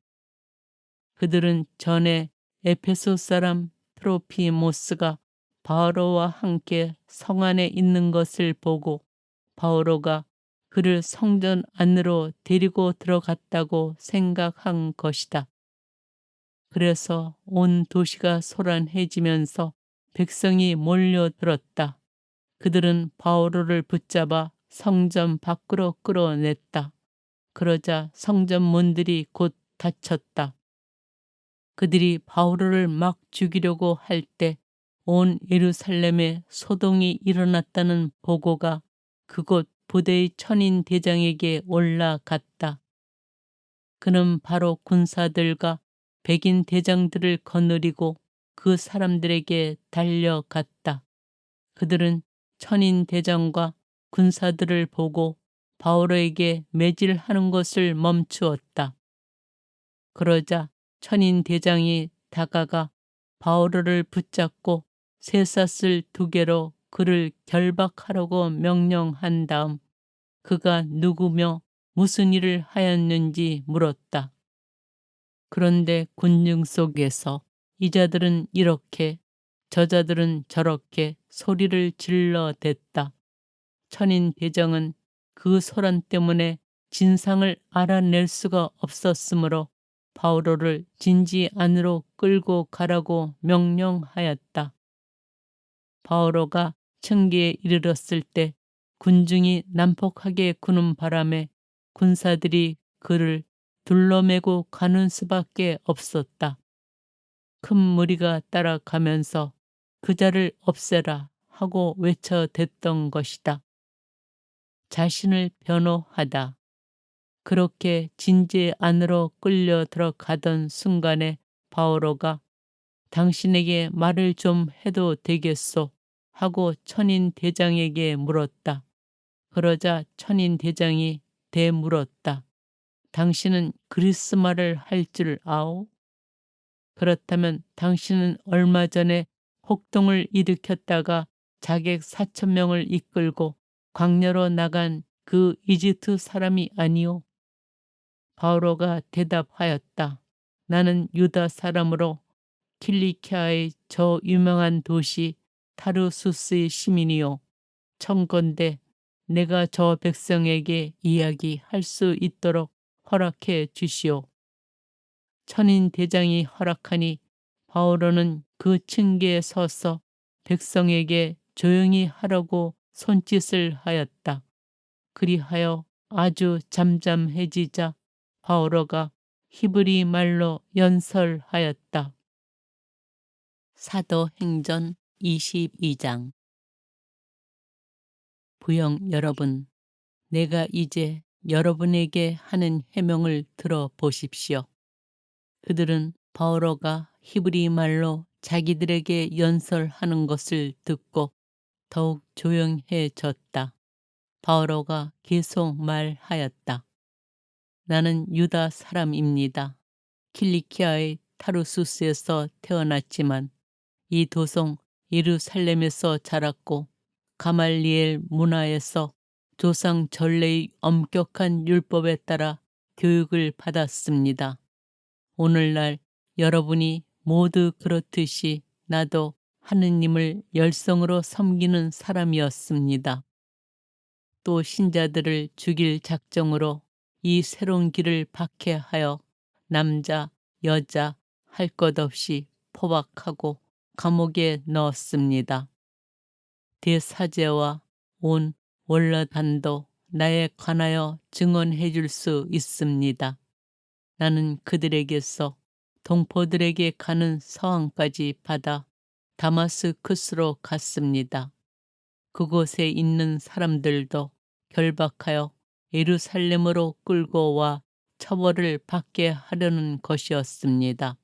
그들은 전에 에페소 사람 트로피모스가 바오로와 함께 성 안에 있는 것을 보고 바오로가 그를 성전 안으로 데리고 들어갔다고 생각한 것이다. 그래서 온 도시가 소란해지면서 백성이 몰려들었다. 그들은 바오로를 붙잡아 성전 밖으로 끌어냈다. 그러자 성전 문들이 곧 닫혔다. 그들이 바오로를 막 죽이려고 할 때 온 예루살렘에 소동이 일어났다는 보고가 그곳 부대의 천인 대장에게 올라갔다. 그는 바로 군사들과 백인 대장들을 거느리고 그 사람들에게 달려갔다. 그들은 천인 대장과 군사들을 보고 바오로에게 매질하는 것을 멈추었다. 그러자 천인 대장이 다가가 바오로를 붙잡고 쇠사슬 2개로 그를 결박하라고 명령한 다음 그가 누구며 무슨 일을 하였는지 물었다. 그런데 군중 속에서 이자들은 이렇게 저자들은 저렇게 소리를 질러댔다. 천인 대장은 그 소란 때문에 진상을 알아낼 수가 없었으므로 바오로를 진지 안으로 끌고 가라고 명령하였다. 바오로가 층계에 이르렀을 때 군중이 난폭하게 구는 바람에 군사들이 그를 둘러매고 가는 수밖에 없었다. 큰 무리가 따라가면서 그자를 없애라 하고 외쳐댔던 것이다. 자신을 변호하다. 그렇게 진지 안으로 끌려 들어가던 순간에 바오로가 당신에게 말을 좀 해도 되겠소 하고 천인 대장에게 물었다. 그러자 천인 대장이 되물었다. 당신은 그리스 말을 할 줄 아오? 그렇다면 당신은 얼마 전에 혹동을 일으켰다가 자객 4,000명을 이끌고 광야로 나간 그 이집트 사람이 아니오? 바오로가 대답하였다. 나는 유다 사람으로 킬리키아의 저 유명한 도시 타르수스의 시민이요. 청건대 내가 저 백성에게 이야기할 수 있도록 허락해 주시오. 천인 대장이 허락하니 바오로는 그 층계에 서서 백성에게 조용히 하라고 손짓을 하였다. 그리하여 아주 잠잠해지자 바오로가 히브리 말로 연설하였다. 사도행전 22장. 부영 여러분, 내가 이제 여러분에게 하는 해명을 들어보십시오. 그들은 바오로가 히브리 말로 자기들에게 연설하는 것을 듣고 더욱 조용해졌다. 바오로가 계속 말하였다. 나는 유다 사람입니다. 킬리키아의 타르수스에서 태어났지만 이 도성 예루살렘에서 자랐고 가말리엘 문화에서 조상 전례의 엄격한 율법에 따라 교육을 받았습니다. 오늘날 여러분이 모두 그렇듯이 나도 하느님을 열성으로 섬기는 사람이었습니다. 또 신자들을 죽일 작정으로 이 새로운 길을 박해하여 남자, 여자 할 것 없이 포박하고 감옥에 넣었습니다. 대사제와 온 월라단도 나에 관하여 증언해 줄 수 있습니다. 나는 그들에게서 동포들에게 가는 서한까지 받아 다마스쿠스로 갔습니다. 그곳에 있는 사람들도 결박하여 예루살렘으로 끌고 와 처벌을 받게 하려는 것이었습니다.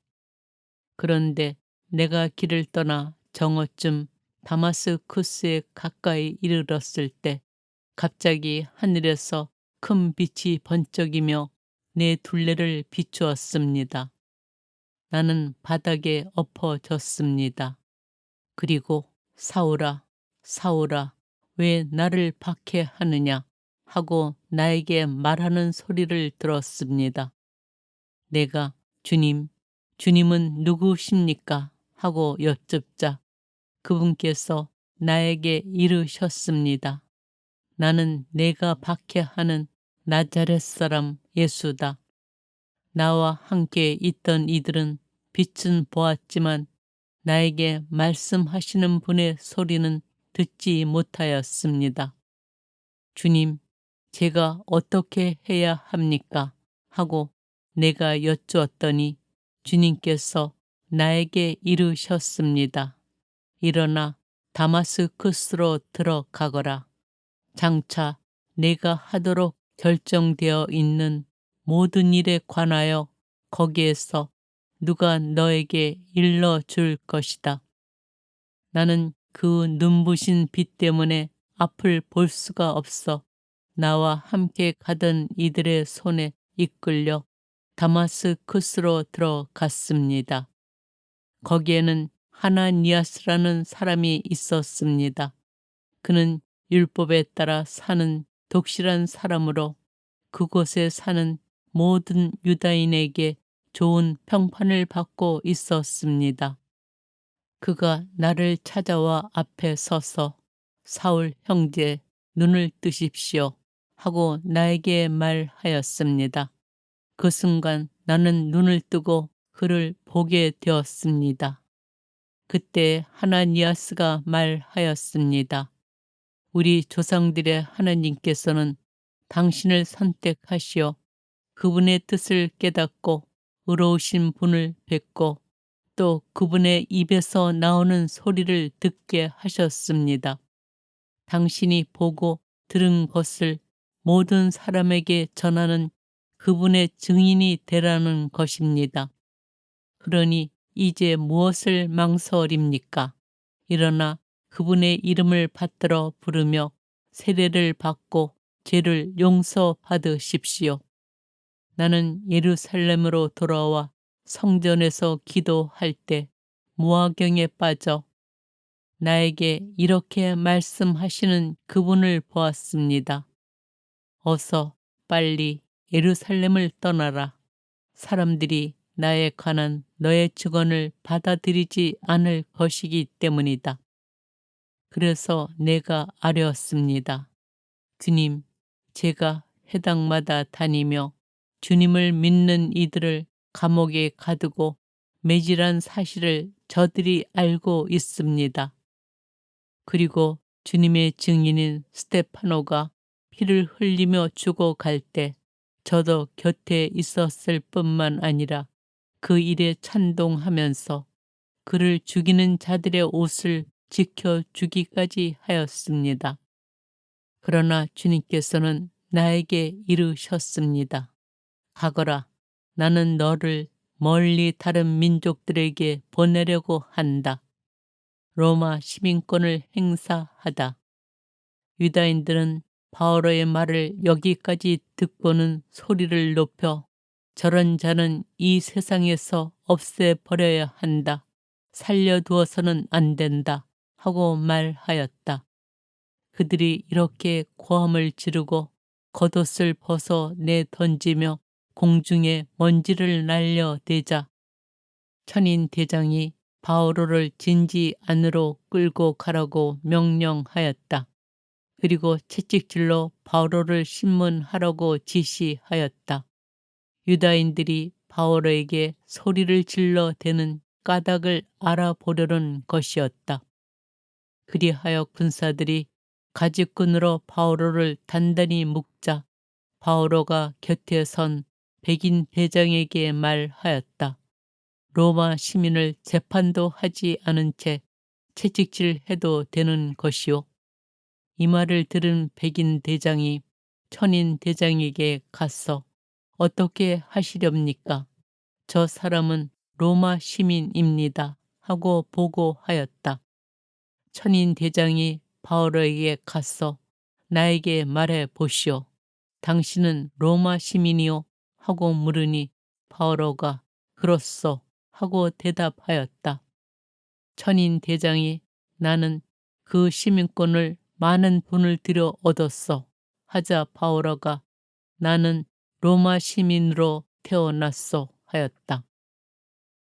그런데 내가 길을 떠나 정오쯤 다마스쿠스에 가까이 이르렀을 때 갑자기 하늘에서 큰 빛이 번쩍이며 내 둘레를 비추었습니다. 나는 바닥에 엎어졌습니다. 그리고 사울아, 사울아, 왜 나를 박해하느냐 하고 나에게 말하는 소리를 들었습니다. 내가 주님, 주님은 누구십니까? 하고 여쭙자 그분께서 나에게 이르셨습니다. 나는 내가 박해하는 나자렛 사람 예수다. 나와 함께 있던 이들은 빛은 보았지만 나에게 말씀하시는 분의 소리는 듣지 못하였습니다. 주님, 제가 어떻게 해야 합니까? 하고 내가 여쭈었더니 주님께서 나에게 이르셨습니다. 일어나 다마스쿠스로 들어가거라. 장차 내가 하도록 결정되어 있는 모든 일에 관하여 거기에서 누가 너에게 일러줄 것이다. 나는 그 눈부신 빛 때문에 앞을 볼 수가 없어 나와 함께 가던 이들의 손에 이끌려 다마스쿠스로 들어갔습니다. 거기에는 하나니아스라는 사람이 있었습니다. 그는 율법에 따라 사는 독실한 사람으로 그곳에 사는 모든 유다인에게 좋은 평판을 받고 있었습니다. 그가 나를 찾아와 앞에 서서 사울 형제 눈을 뜨십시오 하고 나에게 말하였습니다. 그 순간 나는 눈을 뜨고 그를 보게 되었습니다. 그때 하나니아스가 말하였습니다. 우리 조상들의 하나님께서는 당신을 선택하시어 그분의 뜻을 깨닫고 의로우신 분을 뵙고 또 그분의 입에서 나오는 소리를 듣게 하셨습니다. 당신이 보고 들은 것을 모든 사람에게 전하는 그분의 증인이 되라는 것입니다. 그러니 이제 무엇을 망설입니까? 일어나 그분의 이름을 받들어 부르며 세례를 받고 죄를 용서받으십시오. 나는 예루살렘으로 돌아와 성전에서 기도할 때 무화경에 빠져 나에게 이렇게 말씀하시는 그분을 보았습니다. 어서 빨리 예루살렘을 떠나라. 사람들이 나에 관한 너의 증언을 받아들이지 않을 것이기 때문이다. 그래서 내가 아뢰었습니다. 주님, 제가 회당마다 다니며 주님을 믿는 이들을 감옥에 가두고 매질한 사실을 저들이 알고 있습니다. 그리고 주님의 증인인 스테파노가 피를 흘리며 죽어갈 때 저도 곁에 있었을 뿐만 아니라 그 일에 찬동하면서 그를 죽이는 자들의 옷을 지켜 주기까지 하였습니다. 그러나 주님께서는 나에게 이르셨습니다. 가거라. 나는 너를 멀리 다른 민족들에게 보내려고 한다. 로마 시민권을 행사하다. 유다인들은 바오로의 말을 여기까지 듣고는 소리를 높여 저런 자는 이 세상에서 없애버려야 한다. 살려두어서는 안 된다. 하고 말하였다. 그들이 이렇게 고함을 지르고 겉옷을 벗어 내던지며 공중에 먼지를 날려대자 천인 대장이 바오로를 진지 안으로 끌고 가라고 명령하였다. 그리고 채찍질로 바오로를 신문하라고 지시하였다. 유다인들이 바오로에게 소리를 질러 대는 까닭을 알아보려는 것이었다. 그리하여 군사들이 가죽끈으로 바오로를 단단히 묶자 바오로가 곁에 선 백인 대장에게 말하였다. 로마 시민을 재판도 하지 않은 채 채찍질해도 되는 것이오. 이 말을 들은 백인 대장이 천인 대장에게 갔어. 어떻게 하시렵니까? 저 사람은 로마 시민입니다. 하고 보고하였다. 천인 대장이 바오로에게 갔어. 나에게 말해 보시오. 당신은 로마 시민이요? 하고 물으니 바오로가 그렇소 하고 대답하였다. 천인 대장이 나는 그 시민권을 많은 돈을 들여 얻었어 하자 바오로가 나는 로마 시민으로 태어났소 하였다.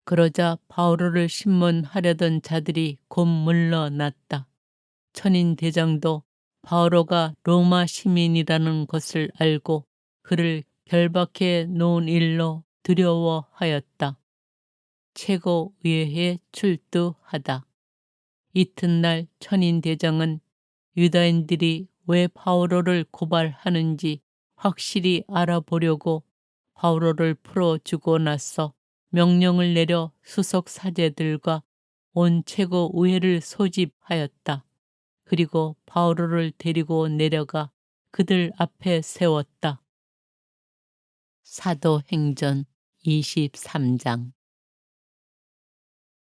그러자 바오로를 신문하려던 자들이 곧 물러났다. 천인 대장도 바오로가 로마 시민이라는 것을 알고 그를 결박해 놓은 일로 두려워하였다. 최고의회에 출두하다. 이튿날 천인 대장은 유다인들이 왜 바오로를 고발하는지 확실히 알아보려고 바오로를 풀어주고 나서 명령을 내려 수석 사제들과 온 최고의회를 소집하였다. 그리고 바오로를 데리고 내려가 그들 앞에 세웠다. 사도행전 23장.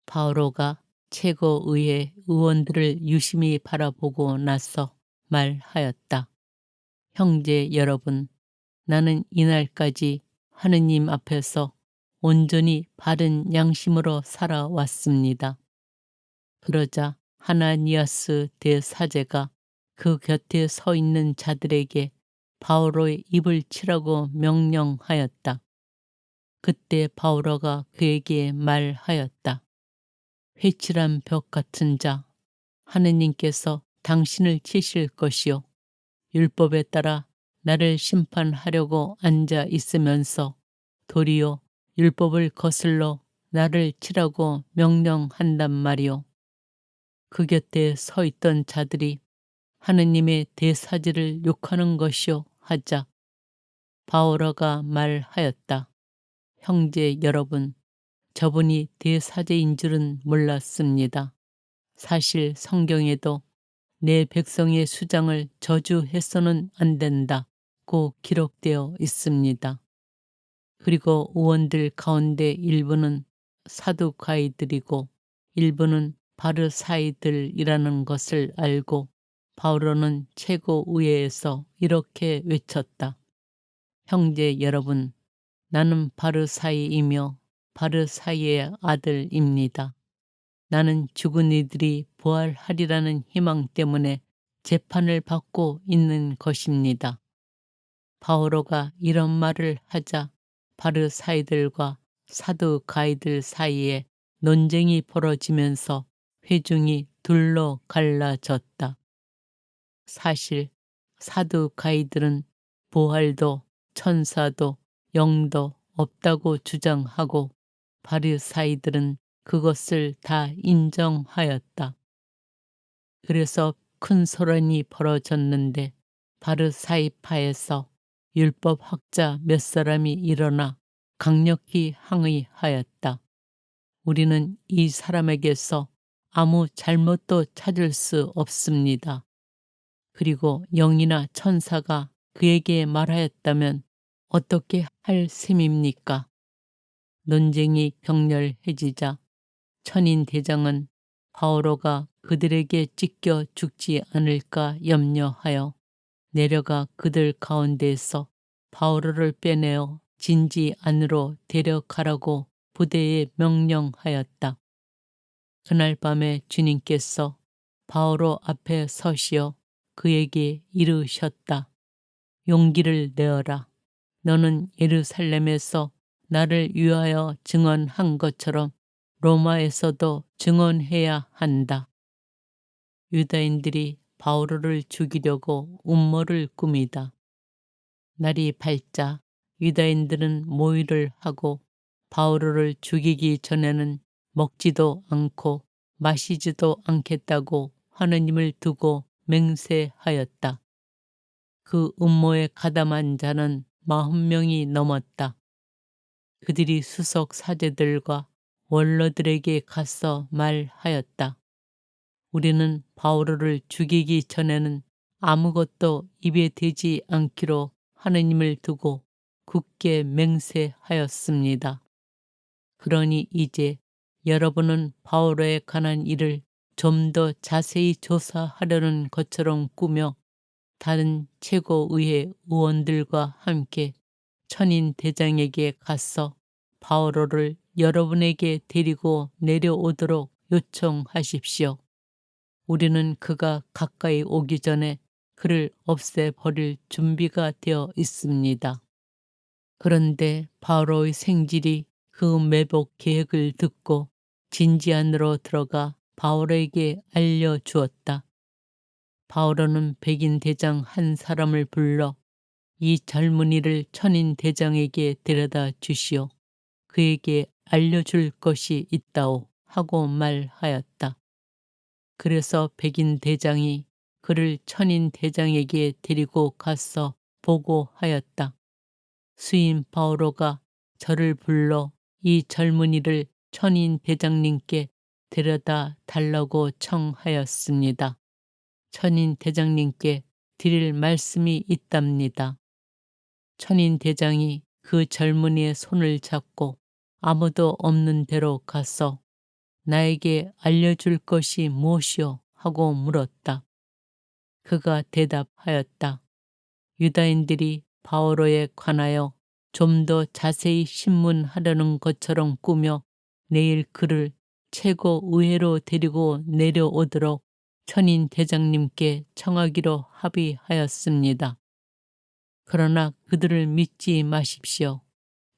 바오로가 최고의회 의원들을 유심히 바라보고 나서 말하였다. 형제 여러분, 나는 이날까지 하느님 앞에서 온전히 바른 양심으로 살아왔습니다. 그러자 하나니아스 대사제가 그 곁에 서 있는 자들에게 바오로의 입을 치라고 명령하였다. 그때 바오로가 그에게 말하였다. 회칠한 벽 같은 자, 하느님께서 당신을 치실 것이요. 율법에 따라 나를 심판하려고 앉아 있으면서 도리어 율법을 거슬러 나를 치라고 명령한단 말이요. 그 곁에 서 있던 자들이 하느님의 대사제를 욕하는 것이요 하자 바오로가 말하였다. 형제 여러분, 저분이 대사제인 줄은 몰랐습니다. 사실 성경에도 내 백성의 수장을 저주해서는 안 된다고 기록되어 있습니다. 그리고 의원들 가운데 일부는 사두가이들이고 일부는 바르사이들이라는 것을 알고 바오로는 최고의회에서 이렇게 외쳤다. 형제 여러분, 나는 바르사이이며 바르사이의 아들입니다. 나는 죽은 이들이 부활하리라는 희망 때문에 재판을 받고 있는 것입니다. 바오로가 이런 말을 하자 바르사이들과 사두가이들 사이에 논쟁이 벌어지면서 회중이 둘로 갈라졌다. 사실 사두가이들은 부활도 천사도 영도 없다고 주장하고 바리사이들은 그것을 다 인정하였다. 그래서 큰 소란이 벌어졌는데 바르사이파에서 율법학자 몇 사람이 일어나 강력히 항의하였다. 우리는 이 사람에게서 아무 잘못도 찾을 수 없습니다. 그리고 영이나 천사가 그에게 말하였다면 어떻게 할 셈입니까? 논쟁이 격렬해지자 천인 대장은 바오로가 그들에게 찢겨 죽지 않을까 염려하여 내려가 그들 가운데에서 바오로를 빼내어 진지 안으로 데려가라고 부대에 명령하였다. 그날 밤에 주님께서 바오로 앞에 서시어 그에게 이르셨다. 용기를 내어라. 너는 예루살렘에서 나를 위하여 증언한 것처럼 로마에서도 증언해야 한다. 유다인들이 바오로를 죽이려고 음모를 꾸미다. 날이 밝자 유다인들은 모의를 하고 바오로를 죽이기 전에는 먹지도 않고 마시지도 않겠다고 하느님을 두고 맹세하였다. 그 음모에 가담한 자는 40명이 넘었다. 그들이 수석 사제들과 원로들에게 가서 말하였다. 우리는 바오로를 죽이기 전에는 아무것도 입에 대지 않기로 하느님을 두고 굳게 맹세하였습니다. 그러니 이제 여러분은 바오로에 관한 일을 좀 더 자세히 조사하려는 것처럼 꾸며 다른 최고의회 의원들과 함께 천인 대장에게 가서 바오로를 여러분에게 데리고 내려오도록 요청하십시오. 우리는 그가 가까이 오기 전에 그를 없애버릴 준비가 되어 있습니다. 그런데 바오로의 생질이 그 매복 계획을 듣고 진지 안으로 들어가 바오로에게 알려주었다. 바오로는 백인 대장 한 사람을 불러 이 젊은이를 천인 대장에게 데려다 주시오. 그에게 알려줄 것이 있다오 하고 말하였다. 그래서 백인 대장이 그를 천인 대장에게 데리고 가서 보고하였다. 수인 바오로가 저를 불러 이 젊은이를 천인 대장님께 데려다 달라고 청하였습니다. 천인 대장님께 드릴 말씀이 있답니다. 천인 대장이 그 젊은이의 손을 잡고 아무도 없는 데로 가서 나에게 알려줄 것이 무엇이오? 하고 물었다. 그가 대답하였다. 유다인들이 바오로에 관하여 좀 더 자세히 신문하려는 것처럼 꾸며 내일 그를 최고의회로 데리고 내려오도록 천인 대장님께 청하기로 합의하였습니다. 그러나 그들을 믿지 마십시오.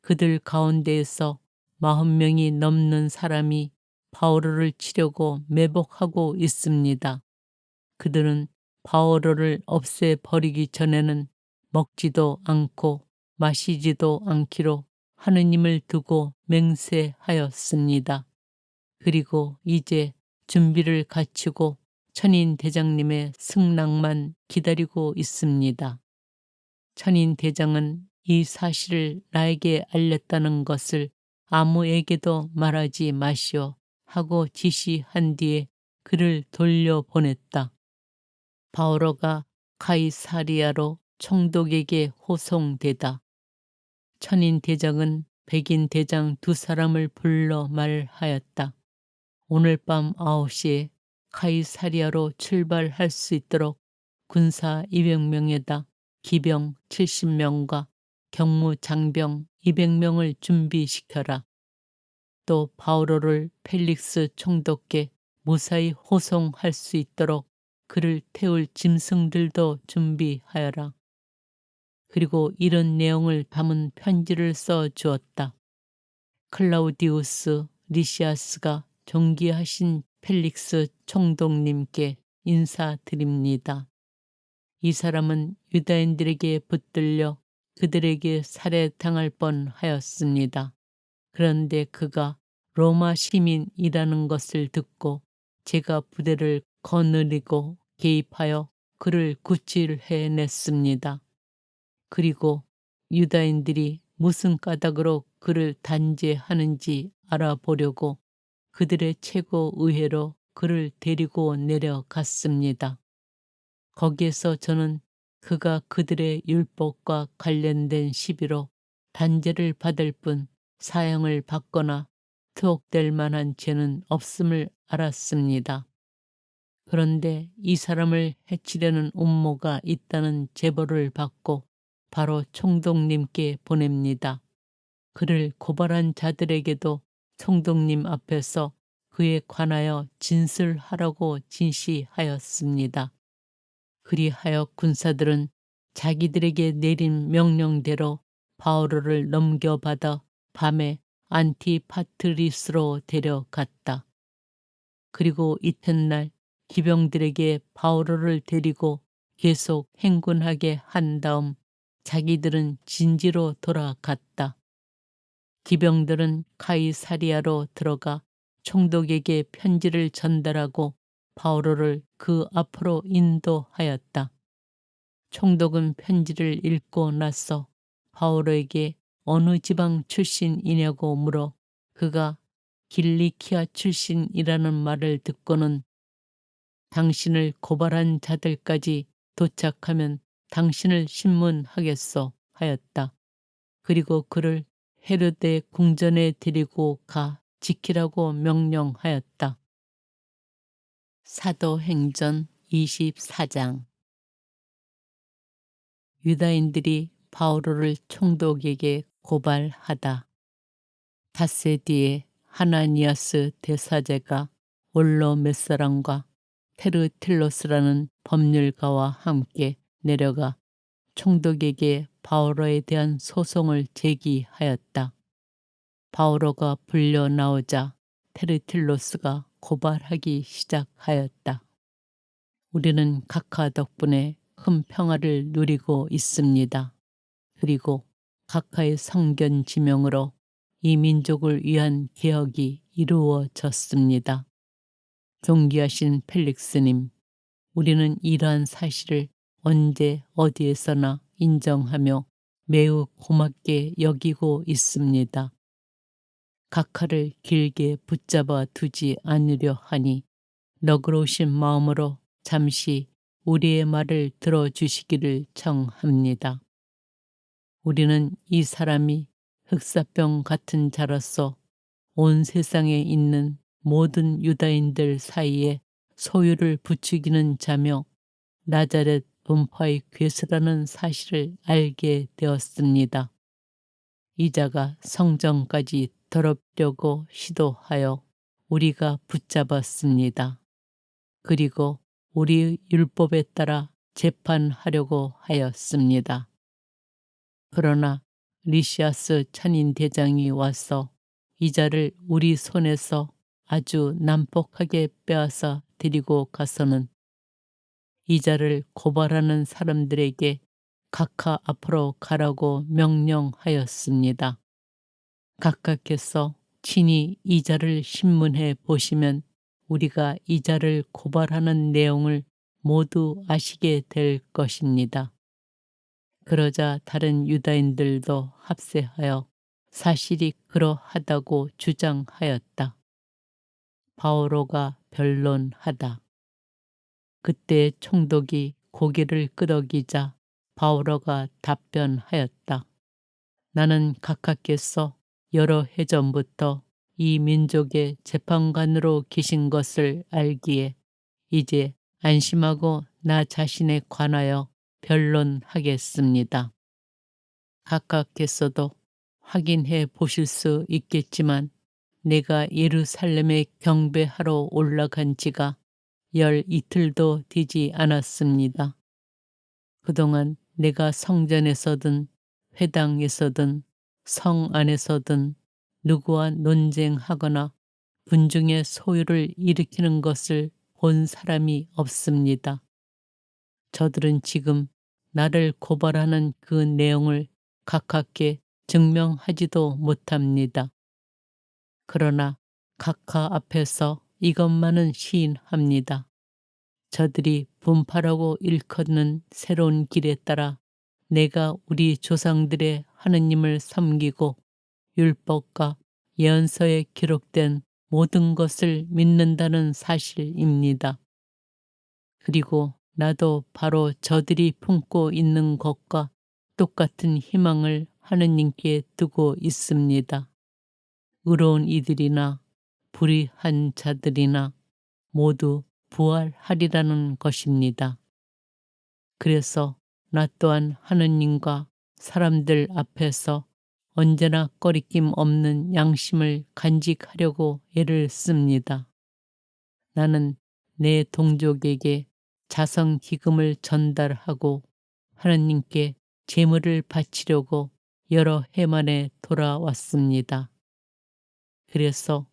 그들 가운데에서 40명이 넘는 사람이 바오로를 치려고 매복하고 있습니다. 그들은 바오로를 없애버리기 전에는 먹지도 않고 마시지도 않기로 하느님을 두고 맹세하였습니다. 그리고 이제 준비를 갖추고 천인 대장님의 승낙만 기다리고 있습니다. 천인 대장은 이 사실을 나에게 알렸다는 것을 아무에게도 말하지 마시오 하고 지시한 뒤에 그를 돌려보냈다. 바오로가 카이사리아로 총독에게 호송되다. 천인 대장은 백인 대장 2사람을 불러 말하였다. 오늘 밤 9시에 카이사리아로 출발할 수 있도록 군사 200명에다 기병 70명과 경무 장병 200명을 준비시켜라. 또 바오로를 펠릭스 총독께 무사히 호송할 수 있도록 그를 태울 짐승들도 준비하여라. 그리고 이런 내용을 담은 편지를 써 주었다. 클라우디우스 리시아스가 존귀하신 펠릭스 총독님께 인사드립니다. 이 사람은 유다인들에게 붙들려 그들에게 살해당할 뻔하였습니다. 그런데 그가 로마 시민이라는 것을 듣고 제가 부대를 거느리고 개입하여 그를 구출해냈습니다. 그리고 유다인들이 무슨 까닭으로 그를 단죄하는지 알아보려고 그들의 최고의회로 그를 데리고 내려갔습니다. 거기에서 저는 그가 그들의 율법과 관련된 시비로 단죄를 받을 뿐 사형을 받거나 투옥될 만한 죄는 없음을 알았습니다. 그런데 이 사람을 해치려는 음모가 있다는 제보를 받고 바로 총독님께 보냅니다. 그를 고발한 자들에게도 총독님 앞에서 그에 관하여 진술하라고 지시하였습니다. 그리하여 군사들은 자기들에게 내린 명령대로 바오로를 넘겨받아 밤에 안티파트리스로 데려갔다. 그리고 이튿날 기병들에게 바오로를 데리고 계속 행군하게 한 다음 자기들은 진지로 돌아갔다. 기병들은 카이사리아로 들어가 총독에게 편지를 전달하고 바오로를 그 앞으로 인도하였다. 총독은 편지를 읽고 나서 바오로에게 어느 지방 출신이냐고 물어 그가 길리키아 출신이라는 말을 듣고는 당신을 고발한 자들까지 도착하면 당신을 신문하겠소 하였다. 그리고 그를 헤로데 궁전에 데리고 가 지키라고 명령하였다. 사도행전 24장. 유다인들이 바오로를 총독에게 고발하다. 닷새 뒤에 하나니아스 대사제가 올로 몇 사람과 테르틸로스라는 법률가와 함께 내려가 총독에게 바오로에 대한 소송을 제기하였다. 바오로가 불려 나오자 테르틸로스가 고발하기 시작하였다. 우리는 각하 덕분에 큰 평화를 누리고 있습니다. 그리고 각하의 성견 지명으로 이 민족을 위한 개혁이 이루어졌습니다. 존귀하신 펠릭스님, 우리는 이러한 사실을 언제 어디에서나 인정하며 매우 고맙게 여기고 있습니다. 각하를 길게 붙잡아 두지 않으려 하니 너그러우신 마음으로 잠시 우리의 말을 들어주시기를 청합니다. 우리는 이 사람이 흑사병 같은 자로서 온 세상에 있는 모든 유다인들 사이에 소유를 부추기는 자며 나자렛 분파의 괴수라는 사실을 알게 되었습니다. 이 자가 성전까지 더럽려고 시도하여 우리가 붙잡았습니다. 그리고 우리 율법에 따라 재판하려고 하였습니다. 그러나 리시아스 천인 대장이 와서 이 자를 우리 손에서 아주 난폭하게 빼앗아 데리고 가서는 이 자를 고발하는 사람들에게 각하 앞으로 가라고 명령하였습니다. 각하께서 친히 이 자를 신문해 보시면 우리가 이 자를 고발하는 내용을 모두 아시게 될 것입니다. 그러자 다른 유다인들도 합세하여 사실이 그러하다고 주장하였다. 바오로가 변론하다. 그때 총독이 고개를 끄덕이자 바오로가 답변하였다. 나는 각하께서 여러 해 전부터 이 민족의 재판관으로 계신 것을 알기에 이제 안심하고 나 자신에 관하여 변론하겠습니다. 각하께서도 확인해 보실 수 있겠지만 내가 예루살렘에 경배하러 올라간 지가 열 이틀도 되지 않았습니다. 그동안 내가 성전에서든 회당에서든 성 안에서든 누구와 논쟁하거나 군중의 소요를 일으키는 것을 본 사람이 없습니다. 저들은 지금 나를 고발하는 그 내용을 각하께 증명하지도 못합니다. 그러나 각하 앞에서 이것만은 시인합니다. 저들이 분파라고 일컫는 새로운 길에 따라 내가 우리 조상들의 하느님을 섬기고 율법과 예언서에 기록된 모든 것을 믿는다는 사실입니다. 그리고 나도 바로 저들이 품고 있는 것과 똑같은 희망을 하느님께 두고 있습니다. 의로운 이들이나 불의한 자들이나 모두 부활하리라는 것입니다. 그래서 나 또한 하느님과 사람들 앞에서 언제나 꺼리낌 없는 양심을 간직하려고 애를 씁니다. 나는 내 동족에게 자성 기금을 전달하고 하느님께 제물을 바치려고 여러 해 만에 돌아왔습니다. 그래서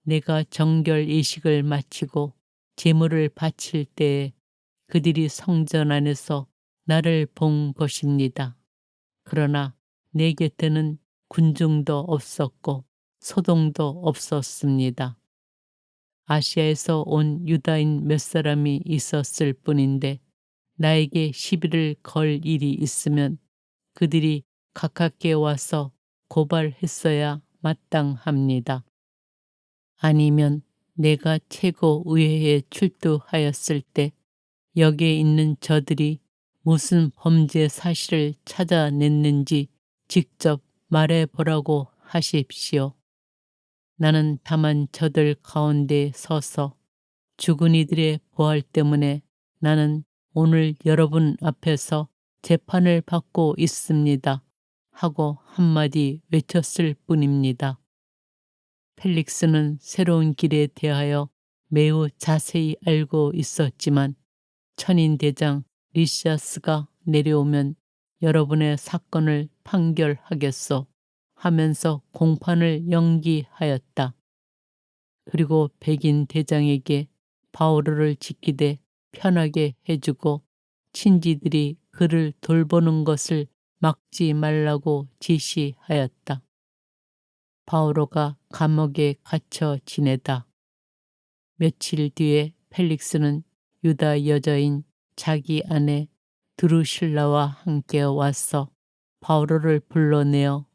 내가 정결 예식을 마치고 제물을 바칠 때에 그들이 성전 안에서 나를 본 것입니다. 그러나 내 곁에는 군중도 없었고 소동도 없었습니다. 아시아에서 온 유다인 몇 사람이 있었을 뿐인데 나에게 시비를 걸 일이 있으면 그들이 가깝게 와서 고발했어야 마땅합니다. 아니면 내가 최고 의회에 출두하였을 때 여기에 있는 저들이 무슨 범죄 사실을 찾아냈는지 직접 말해보라고 하십시오. 나는 다만 저들 가운데 서서 죽은 이들의 부활 때문에 나는 오늘 여러분 앞에서 재판을 받고 있습니다. 하고 한마디 외쳤을 뿐입니다. 펠릭스는 새로운 길에 대하여 매우 자세히 알고 있었지만 천인대장 리시아스가 내려오면 여러분의 사건을 판결하겠소 하면서 공판을 연기하였다. 그리고 백인 대장에게 바오로를 지키되 편하게 해주고 친지들이 그를 돌보는 것을 막지 말라고 지시하였다. 바오로가 감옥에 갇혀 지내다. 며칠 뒤에 펠릭스는 유다 여자인 자기 아내 드루실라와 함께 와서 바오로를 불러내어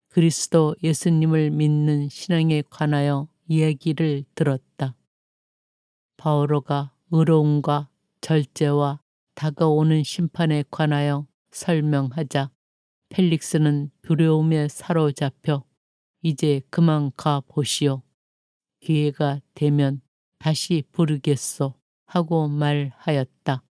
그리스도 예수님을 믿는 신앙에 관하여 이야기를 들었다. 바오로가 의로움과 절제와 다가오는 심판에 관하여 설명하자 펠릭스는 두려움에 사로잡혀 이제 그만 가 보시오. 기회가 되면 다시 부르겠소 하고 말하였다.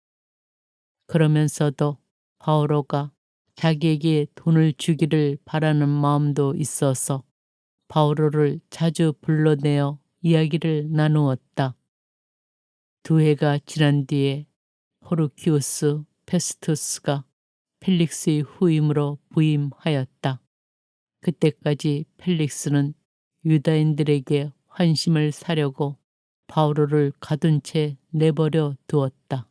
그러면서도 바오로가 자기에게 돈을 주기를 바라는 마음도 있어서 바오로를 자주 불러내어 이야기를 나누었다. 두 해가 지난 뒤에 포르키우스 페스투스가 펠릭스의 후임으로 부임하였다. 그때까지 펠릭스는 유다인들에게 환심을 사려고 바오로를 가둔 채 내버려 두었다.